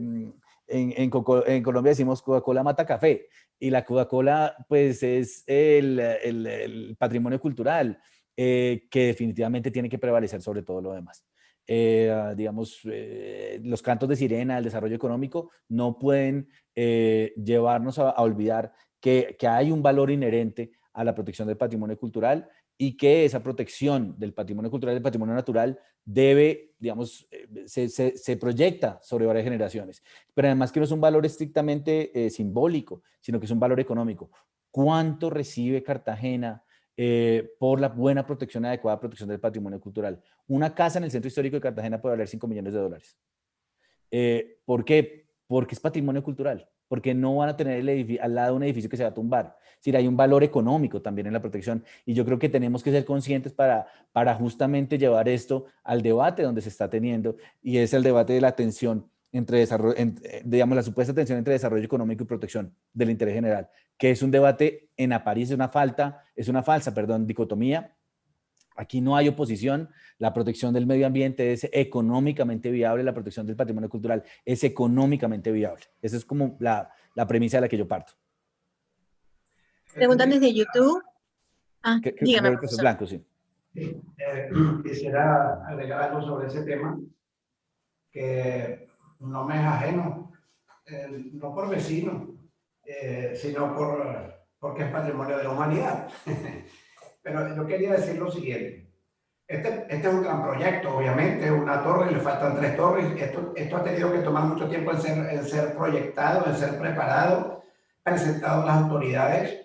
En Colombia decimos Coca-Cola mata café y la Coca-Cola pues es el patrimonio cultural que definitivamente tiene que prevalecer sobre todo lo demás. Digamos, los cantos de sirena, el desarrollo económico, no pueden llevarnos a olvidar que hay un valor inherente a la protección del patrimonio cultural y que esa protección del patrimonio cultural y del patrimonio natural debe, digamos, se proyecta sobre varias generaciones. Pero además que no es un valor estrictamente simbólico, sino que es un valor económico. ¿Cuánto recibe Cartagena por la buena protección, adecuada protección del patrimonio cultural? Una casa en el centro histórico de Cartagena puede valer $5 millones. ¿Por qué? Porque es patrimonio cultural, porque no van a tener al lado un edificio que se va a tumbar. Es decir, hay un valor económico también en la protección y yo creo que tenemos que ser conscientes para justamente llevar esto al debate donde se está teniendo y es el debate de la tensión entre desarrollo, digamos, la supuesta tensión entre desarrollo económico y protección del interés general, que es un debate en apariencia, es una falsa, dicotomía. Aquí no hay oposición, la protección del medio ambiente es económicamente viable, la protección del patrimonio cultural es económicamente viable. Esa es como la premisa de la que yo parto. Preguntan desde YouTube. Dígame, Creo que es blanco, sí. Sí, quisiera agregar algo sobre ese tema que no me es ajeno, no por vecino, sino porque es patrimonio de la humanidad. Pero yo quería decir lo siguiente. Este es un gran proyecto, obviamente, una torre, le faltan 3 torres. Esto ha tenido que tomar mucho tiempo en ser proyectado, en ser preparado, presentado a las autoridades.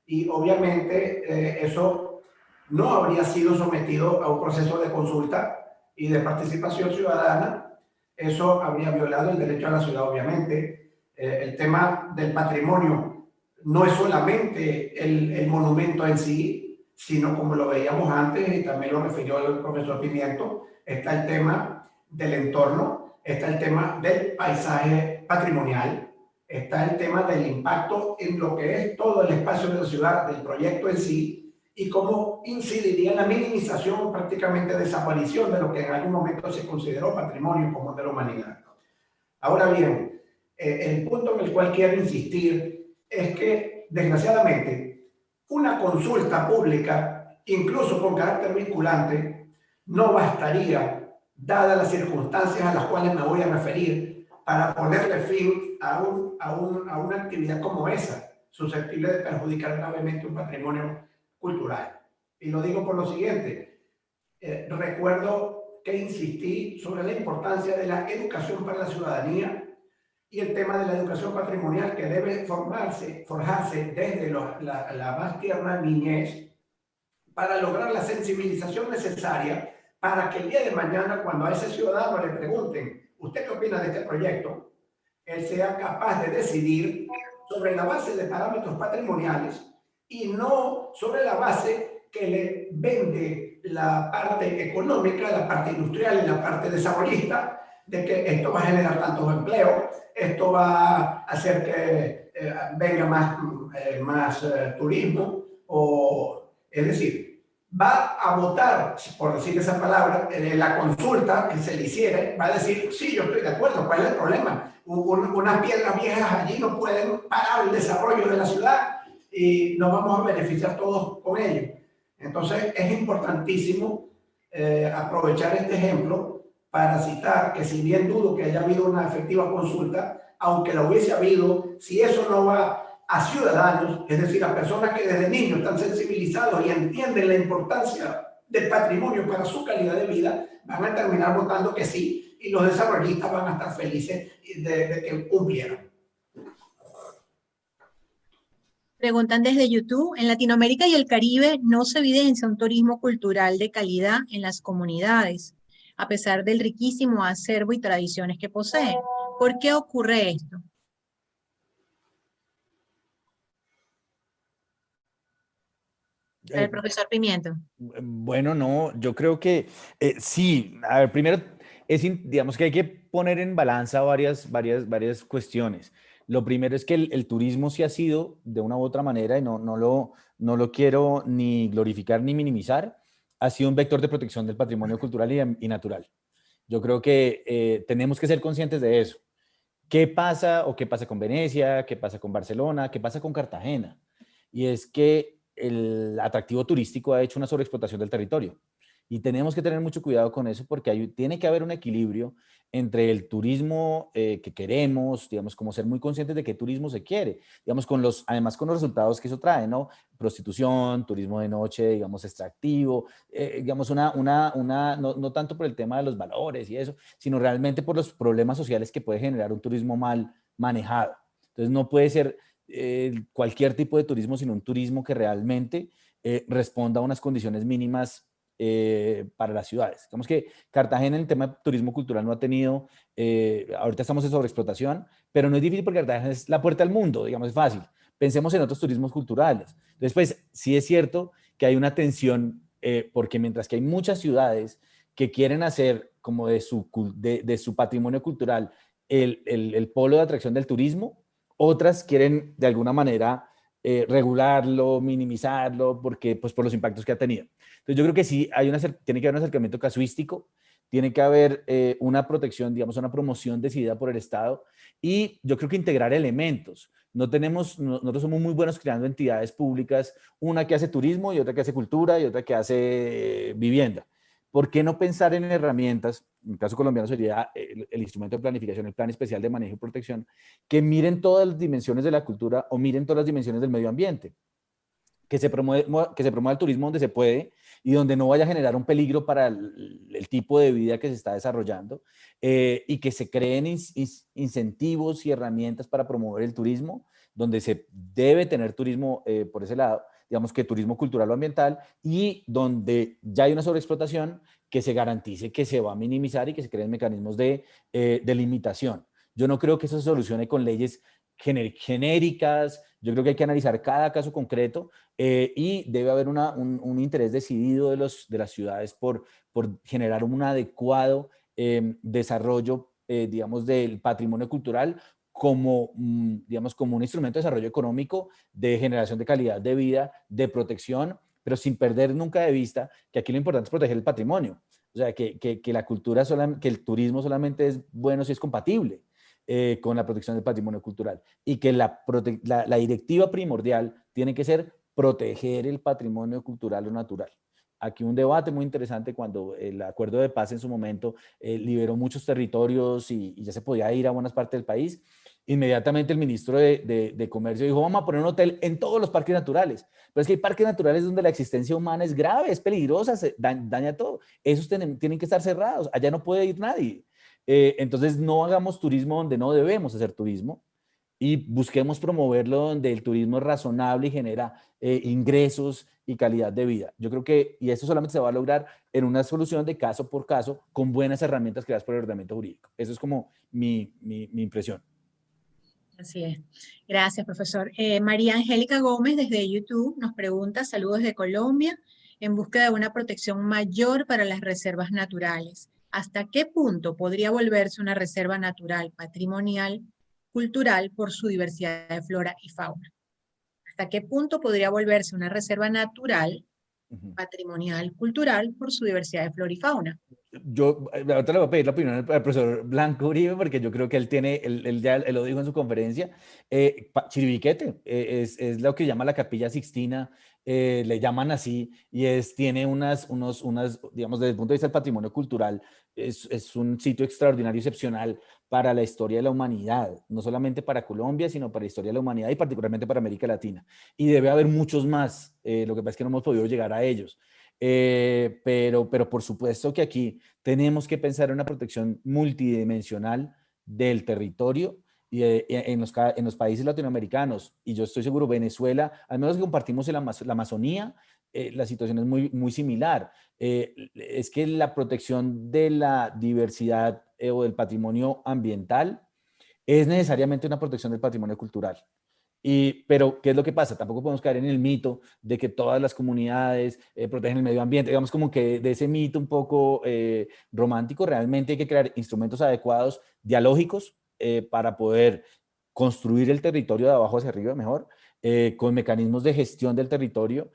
Y obviamente eso no habría sido sometido a un proceso de consulta y de participación ciudadana. Eso habría violado el derecho a la ciudad, obviamente. El tema del patrimonio no es solamente el monumento en sí, sino como lo veíamos antes, y también lo refirió el profesor Pimiento, está el tema del entorno, está el tema del paisaje patrimonial, está el tema del impacto en lo que es todo el espacio de la ciudad, del proyecto en sí, y cómo incidiría en la minimización o prácticamente desaparición de lo que en algún momento se consideró patrimonio común de la humanidad. Ahora bien, el punto en el cual quiero insistir es que, desgraciadamente, una consulta pública, incluso con carácter vinculante, no bastaría, dadas las circunstancias a las cuales me voy a referir, para ponerle fin a una actividad como esa, susceptible de perjudicar gravemente un patrimonio cultural. Y lo digo por lo siguiente. Recuerdo que insistí sobre la importancia de la educación para la ciudadanía y el tema de la educación patrimonial, que debe forjarse desde la más tierna niñez para lograr la sensibilización necesaria para que el día de mañana, cuando a ese ciudadano le pregunten, ¿usted qué opina de este proyecto?, él sea capaz de decidir sobre la base de parámetros patrimoniales y no sobre la base que le vende la parte económica, la parte industrial y la parte desarrollista, de que esto va a generar tantos empleos, esto va a hacer que venga más turismo, es decir, va a votar, por decir esa palabra, la consulta que se le hiciera, va a decir, sí, yo estoy de acuerdo, ¿cuál es el problema? Unas piedras viejas allí no pueden parar el desarrollo de la ciudad y nos vamos a beneficiar todos con ello. Entonces es importantísimo aprovechar este ejemplo para citar que, si bien dudo que haya habido una efectiva consulta, aunque la hubiese habido, si eso no va a ciudadanos, es decir, a personas que desde niños están sensibilizados y entienden la importancia del patrimonio para su calidad de vida, van a terminar votando que sí, y los desarrollistas van a estar felices de que cumplieran. Preguntan desde YouTube, en Latinoamérica y el Caribe no se evidencia un turismo cultural de calidad en las comunidades, a pesar del riquísimo acervo y tradiciones que poseen. ¿Por qué ocurre esto? El profesor Pimiento. Bueno, no, yo creo que sí. A ver, primero, digamos que hay que poner en balanza varias cuestiones. Lo primero es que el turismo sí ha sido, de una u otra manera, y no lo quiero ni glorificar ni minimizar, ha sido un vector de protección del patrimonio cultural y natural. Yo creo que tenemos que ser conscientes de eso. ¿Qué pasa con Venecia? ¿Qué pasa con Barcelona? ¿Qué pasa con Cartagena? Y es que el atractivo turístico ha hecho una sobreexplotación del territorio. Y tenemos que tener mucho cuidado con eso, porque tiene que haber un equilibrio entre el turismo que queremos, digamos, como ser muy conscientes de qué turismo se quiere, digamos, además con los resultados que eso trae, ¿no? Prostitución, turismo de noche, digamos, extractivo, digamos, no tanto por el tema de los valores y eso, sino realmente por los problemas sociales que puede generar un turismo mal manejado. Entonces, no puede ser cualquier tipo de turismo, sino un turismo que realmente responda a unas condiciones mínimas para las ciudades. Digamos que Cartagena en el tema de turismo cultural no ha tenido, ahorita estamos en sobreexplotación, pero no es difícil porque Cartagena es la puerta al mundo, digamos, es fácil. Pensemos en otros turismos culturales. Entonces, pues, sí es cierto que hay una tensión, porque mientras que hay muchas ciudades que quieren hacer como de su patrimonio cultural el polo de atracción del turismo, otras quieren de alguna manera regularlo, minimizarlo, porque, pues, por los impactos que ha tenido. Entonces yo creo que sí, tiene que haber un acercamiento casuístico, tiene que haber una protección, digamos, una promoción decidida por el Estado, y yo creo que integrar elementos. Nosotros somos muy buenos creando entidades públicas, una que hace turismo y otra que hace cultura y otra que hace vivienda. ¿por qué no pensar en herramientas? En el caso colombiano sería el instrumento de planificación, el Plan Especial de Manejo y Protección, que miren todas las dimensiones de la cultura o miren todas las dimensiones del medio ambiente, que se promueva el turismo donde se puede y donde no vaya a generar un peligro para el tipo de vida que se está desarrollando, y que se creen incentivos y herramientas para promover el turismo, donde se debe tener turismo por ese lado, digamos que turismo cultural o ambiental, y donde ya hay una sobreexplotación, que se garantice que se va a minimizar y que se creen mecanismos de limitación. Yo no creo que eso se solucione con leyes genéricas. Yo creo que hay que analizar cada caso concreto, y debe haber un interés decidido de las ciudades por generar un adecuado desarrollo, digamos, del patrimonio cultural como, digamos, como un instrumento de desarrollo económico, de generación de calidad de vida, de protección, pero sin perder nunca de vista que aquí lo importante es proteger el patrimonio. O sea, que la cultura, que el turismo solamente es bueno si es compatible con la protección del patrimonio cultural, y que la directiva primordial tiene que ser proteger el patrimonio cultural o natural. Aquí un debate muy interesante cuando el acuerdo de paz en su momento liberó muchos territorios y ya se podía ir a buenas partes del país. Inmediatamente el ministro de Comercio dijo: vamos a poner un hotel en todos los parques naturales. Pero es que hay parques naturales donde la existencia humana es grave, es peligrosa, daña todo. Esos tienen que estar cerrados, allá no puede ir nadie. Entonces no hagamos turismo donde no debemos hacer turismo, y busquemos promoverlo donde el turismo es razonable y genera ingresos y calidad de vida. Yo creo que, y esto solamente se va a lograr en una solución de caso por caso, con buenas herramientas creadas por el ordenamiento jurídico. Eso es como mi impresión. Así es. Gracias, profesor. María Angélica Gómez desde YouTube nos pregunta: saludos de Colombia, en busca de una protección mayor para las reservas naturales. ¿Hasta qué punto podría volverse una reserva natural, patrimonial, cultural por su diversidad de flora y fauna? ¿Hasta qué punto podría volverse una reserva natural, patrimonial, cultural por su diversidad de flora y fauna? Yo ahorita le voy a pedir la opinión al profesor Blanco Uribe, porque yo creo que él tiene, él lo dijo en su conferencia. Chiribiquete es lo que llama la Capilla Sixtina, le llaman así, y tiene unas, digamos, desde el punto de vista del patrimonio cultural, es un sitio extraordinario, excepcional para la historia de la humanidad, no solamente para Colombia, sino para la historia de la humanidad y particularmente para América Latina. Y debe haber muchos más, lo que pasa es que no hemos podido llegar a ellos. Pero por supuesto que aquí tenemos que pensar en una protección multidimensional del territorio, y en los países latinoamericanos, y yo estoy seguro Venezuela, al menos que compartimos la Amazonía, la situación es muy similar. Es que la protección de la diversidad o del patrimonio ambiental es necesariamente una protección del patrimonio cultural. Pero, ¿qué es lo que pasa? Tampoco podemos caer en el mito de que todas las comunidades protegen el medio ambiente. Digamos, como que de ese mito un poco romántico. Realmente hay que crear instrumentos adecuados, dialógicos, para poder construir el territorio de abajo hacia arriba mejor, con mecanismos de gestión del territorio,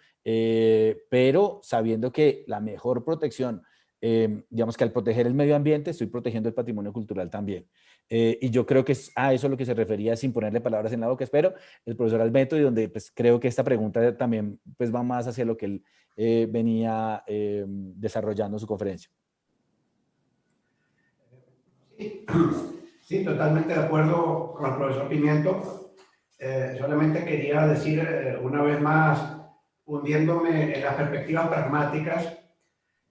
pero sabiendo que la mejor protección, digamos que al proteger el medio ambiente, estoy protegiendo el patrimonio cultural también. Y yo creo que es a eso lo que se refería, sin ponerle palabras en la boca, espero, el profesor Alberto, y donde pues creo que esta pregunta también pues va más hacia lo que él venía desarrollando en su conferencia. Sí, totalmente de acuerdo con el profesor Pimiento. Solamente quería decir una vez más, hundiéndome en las perspectivas pragmáticas,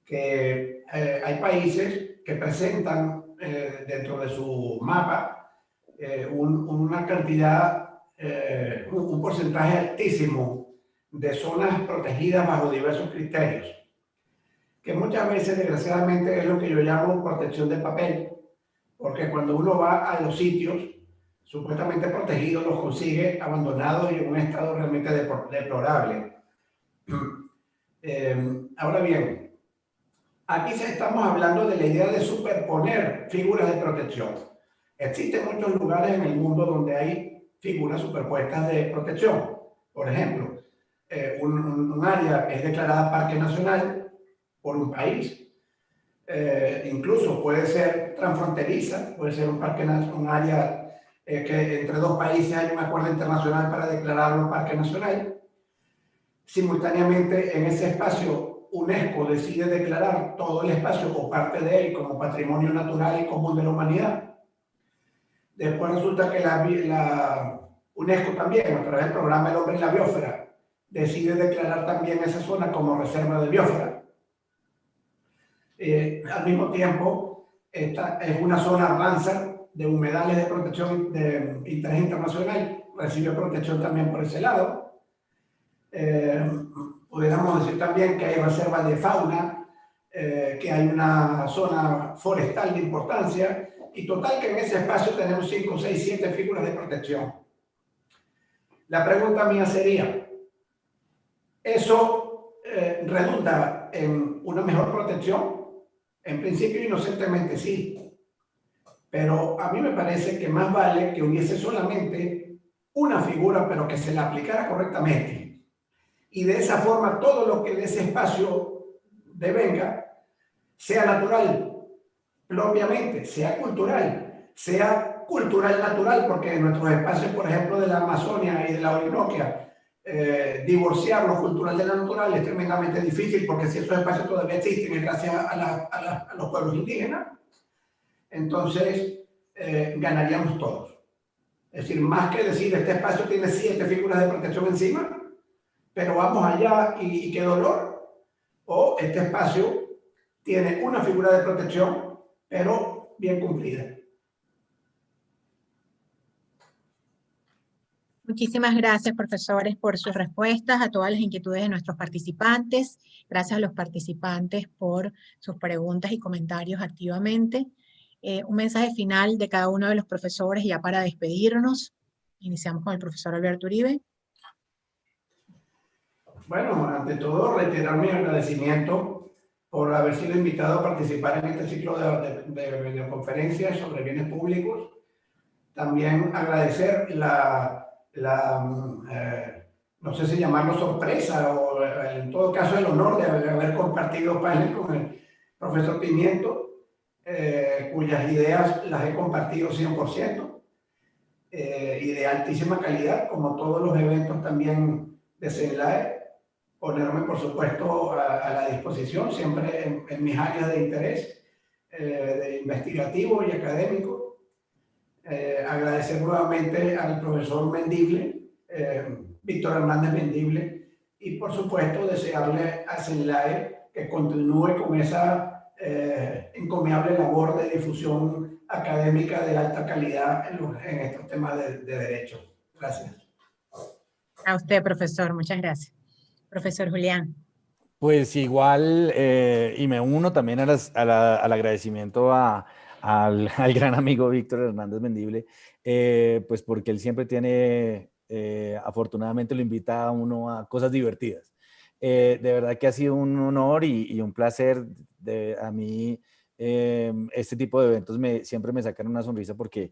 que hay países que presentan dentro de su mapa una cantidad, un porcentaje altísimo de zonas protegidas bajo diversos criterios, que muchas veces desgraciadamente es lo que yo llamo protección de papel, porque cuando uno va a los sitios supuestamente protegidos, los consigue abandonados y en un estado realmente deplorable. Ahora bien, aquí estamos hablando de la idea de superponer figuras de protección. Existen muchos lugares en el mundo donde hay figuras superpuestas de protección. Por ejemplo, un área es declarada parque nacional por un país. Incluso puede ser transfronteriza, puede ser un área que entre dos países hay un acuerdo internacional para declararlo parque nacional. Simultáneamente en ese espacio UNESCO decide declarar todo el espacio o parte de él como patrimonio natural y común de la humanidad. Después resulta que la UNESCO también, a través del programa El Hombre y la Biosfera, decide declarar también esa zona como reserva de biosfera. Al mismo tiempo, esta es una zona Ramsar de humedales de protección de interés internacional, recibe protección también por ese lado. Pudiéramos decir también que hay reservas de fauna, que hay una zona forestal de importancia, y total que en ese espacio tenemos 5, 6, 7 figuras de protección. La pregunta mía sería, ¿eso redunda en una mejor protección? En principio, inocentemente sí, pero a mí me parece que más vale que hubiese solamente una figura, pero que se la aplicara correctamente. Y de esa forma todo lo que de ese espacio devenga sea natural, propiamente, sea cultural natural, porque en nuestros espacios, por ejemplo, de la Amazonia y de la Orinoquia, divorciar lo cultural de lo natural es tremendamente difícil, porque si esos espacios todavía existen es gracias a los pueblos indígenas. Entonces, ganaríamos todos. Es decir, más que decir, este espacio tiene 7 figuras de protección encima, pero vamos allá y qué dolor, o este espacio tiene una figura de protección, pero bien cumplida. Muchísimas gracias, profesores, por sus respuestas a todas las inquietudes de nuestros participantes. Gracias a los participantes por sus preguntas y comentarios activamente. Un mensaje final de cada uno de los profesores ya para despedirnos. Iniciamos con el profesor Alberto Uribe. Bueno, ante todo, reiterar mi agradecimiento por haber sido invitado a participar en este ciclo de videoconferencias sobre bienes públicos. También agradecer no sé si llamarlo sorpresa o en todo caso el honor de haber compartido panel con el profesor Pimiento, cuyas ideas las he compartido 100%, y de altísima calidad, como todos los eventos también de CENLAE. Ponerme, por supuesto, a la disposición, siempre en mis áreas de interés, de investigativo y académico. Agradecer nuevamente al profesor Mendible, Víctor Hernández Mendible, y por supuesto desearle a CENLAE que continúe con esa encomiable labor de difusión académica de alta calidad en estos temas de derecho. Gracias. A usted, profesor, muchas gracias. Profesor Julián. Pues igual, y me uno también al agradecimiento al gran amigo Víctor Hernández Mendible, pues porque él siempre tiene, afortunadamente lo invita a uno a cosas divertidas. De verdad que ha sido un honor y un placer. A mí este tipo de eventos siempre me sacan una sonrisa porque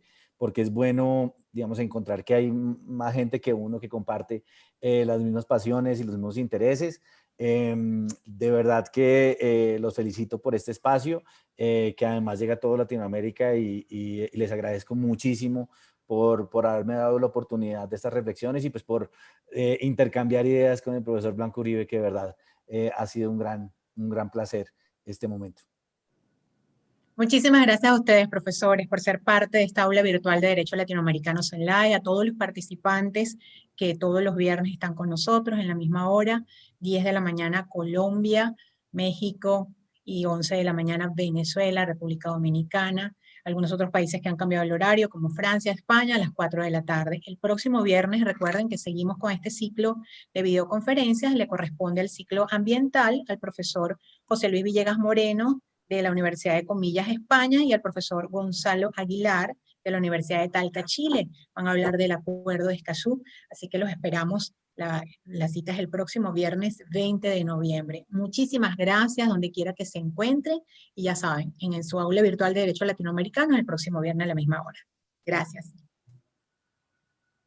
es bueno, digamos, encontrar que hay más gente que uno que comparte las mismas pasiones y los mismos intereses. De verdad que los felicito por este espacio, que además llega a toda Latinoamérica y les agradezco muchísimo por haberme dado la oportunidad de estas reflexiones y pues por intercambiar ideas con el profesor Blanco Uribe, que de verdad ha sido un gran placer este momento. Muchísimas gracias a ustedes, profesores, por ser parte de esta aula virtual de Derecho Latinoamericano CENLAE, a todos los participantes que todos los viernes están con nosotros en la misma hora, 10 de la mañana Colombia, México y 11 de la mañana Venezuela, República Dominicana, algunos otros países que han cambiado el horario como Francia, España, a las 4 de la tarde. El próximo viernes, recuerden que seguimos con este ciclo de videoconferencias, le corresponde el ciclo ambiental al profesor José Luis Villegas Moreno, de la Universidad de Comillas, España, y al profesor Gonzalo Aguilar, de la Universidad de Talca, Chile. Van a hablar del Acuerdo de Escazú, así que los esperamos. La cita es el próximo viernes 20 de noviembre. Muchísimas gracias, donde quiera que se encuentre, y ya saben, en su aula virtual de Derecho Latinoamericano, el próximo viernes a la misma hora. Gracias.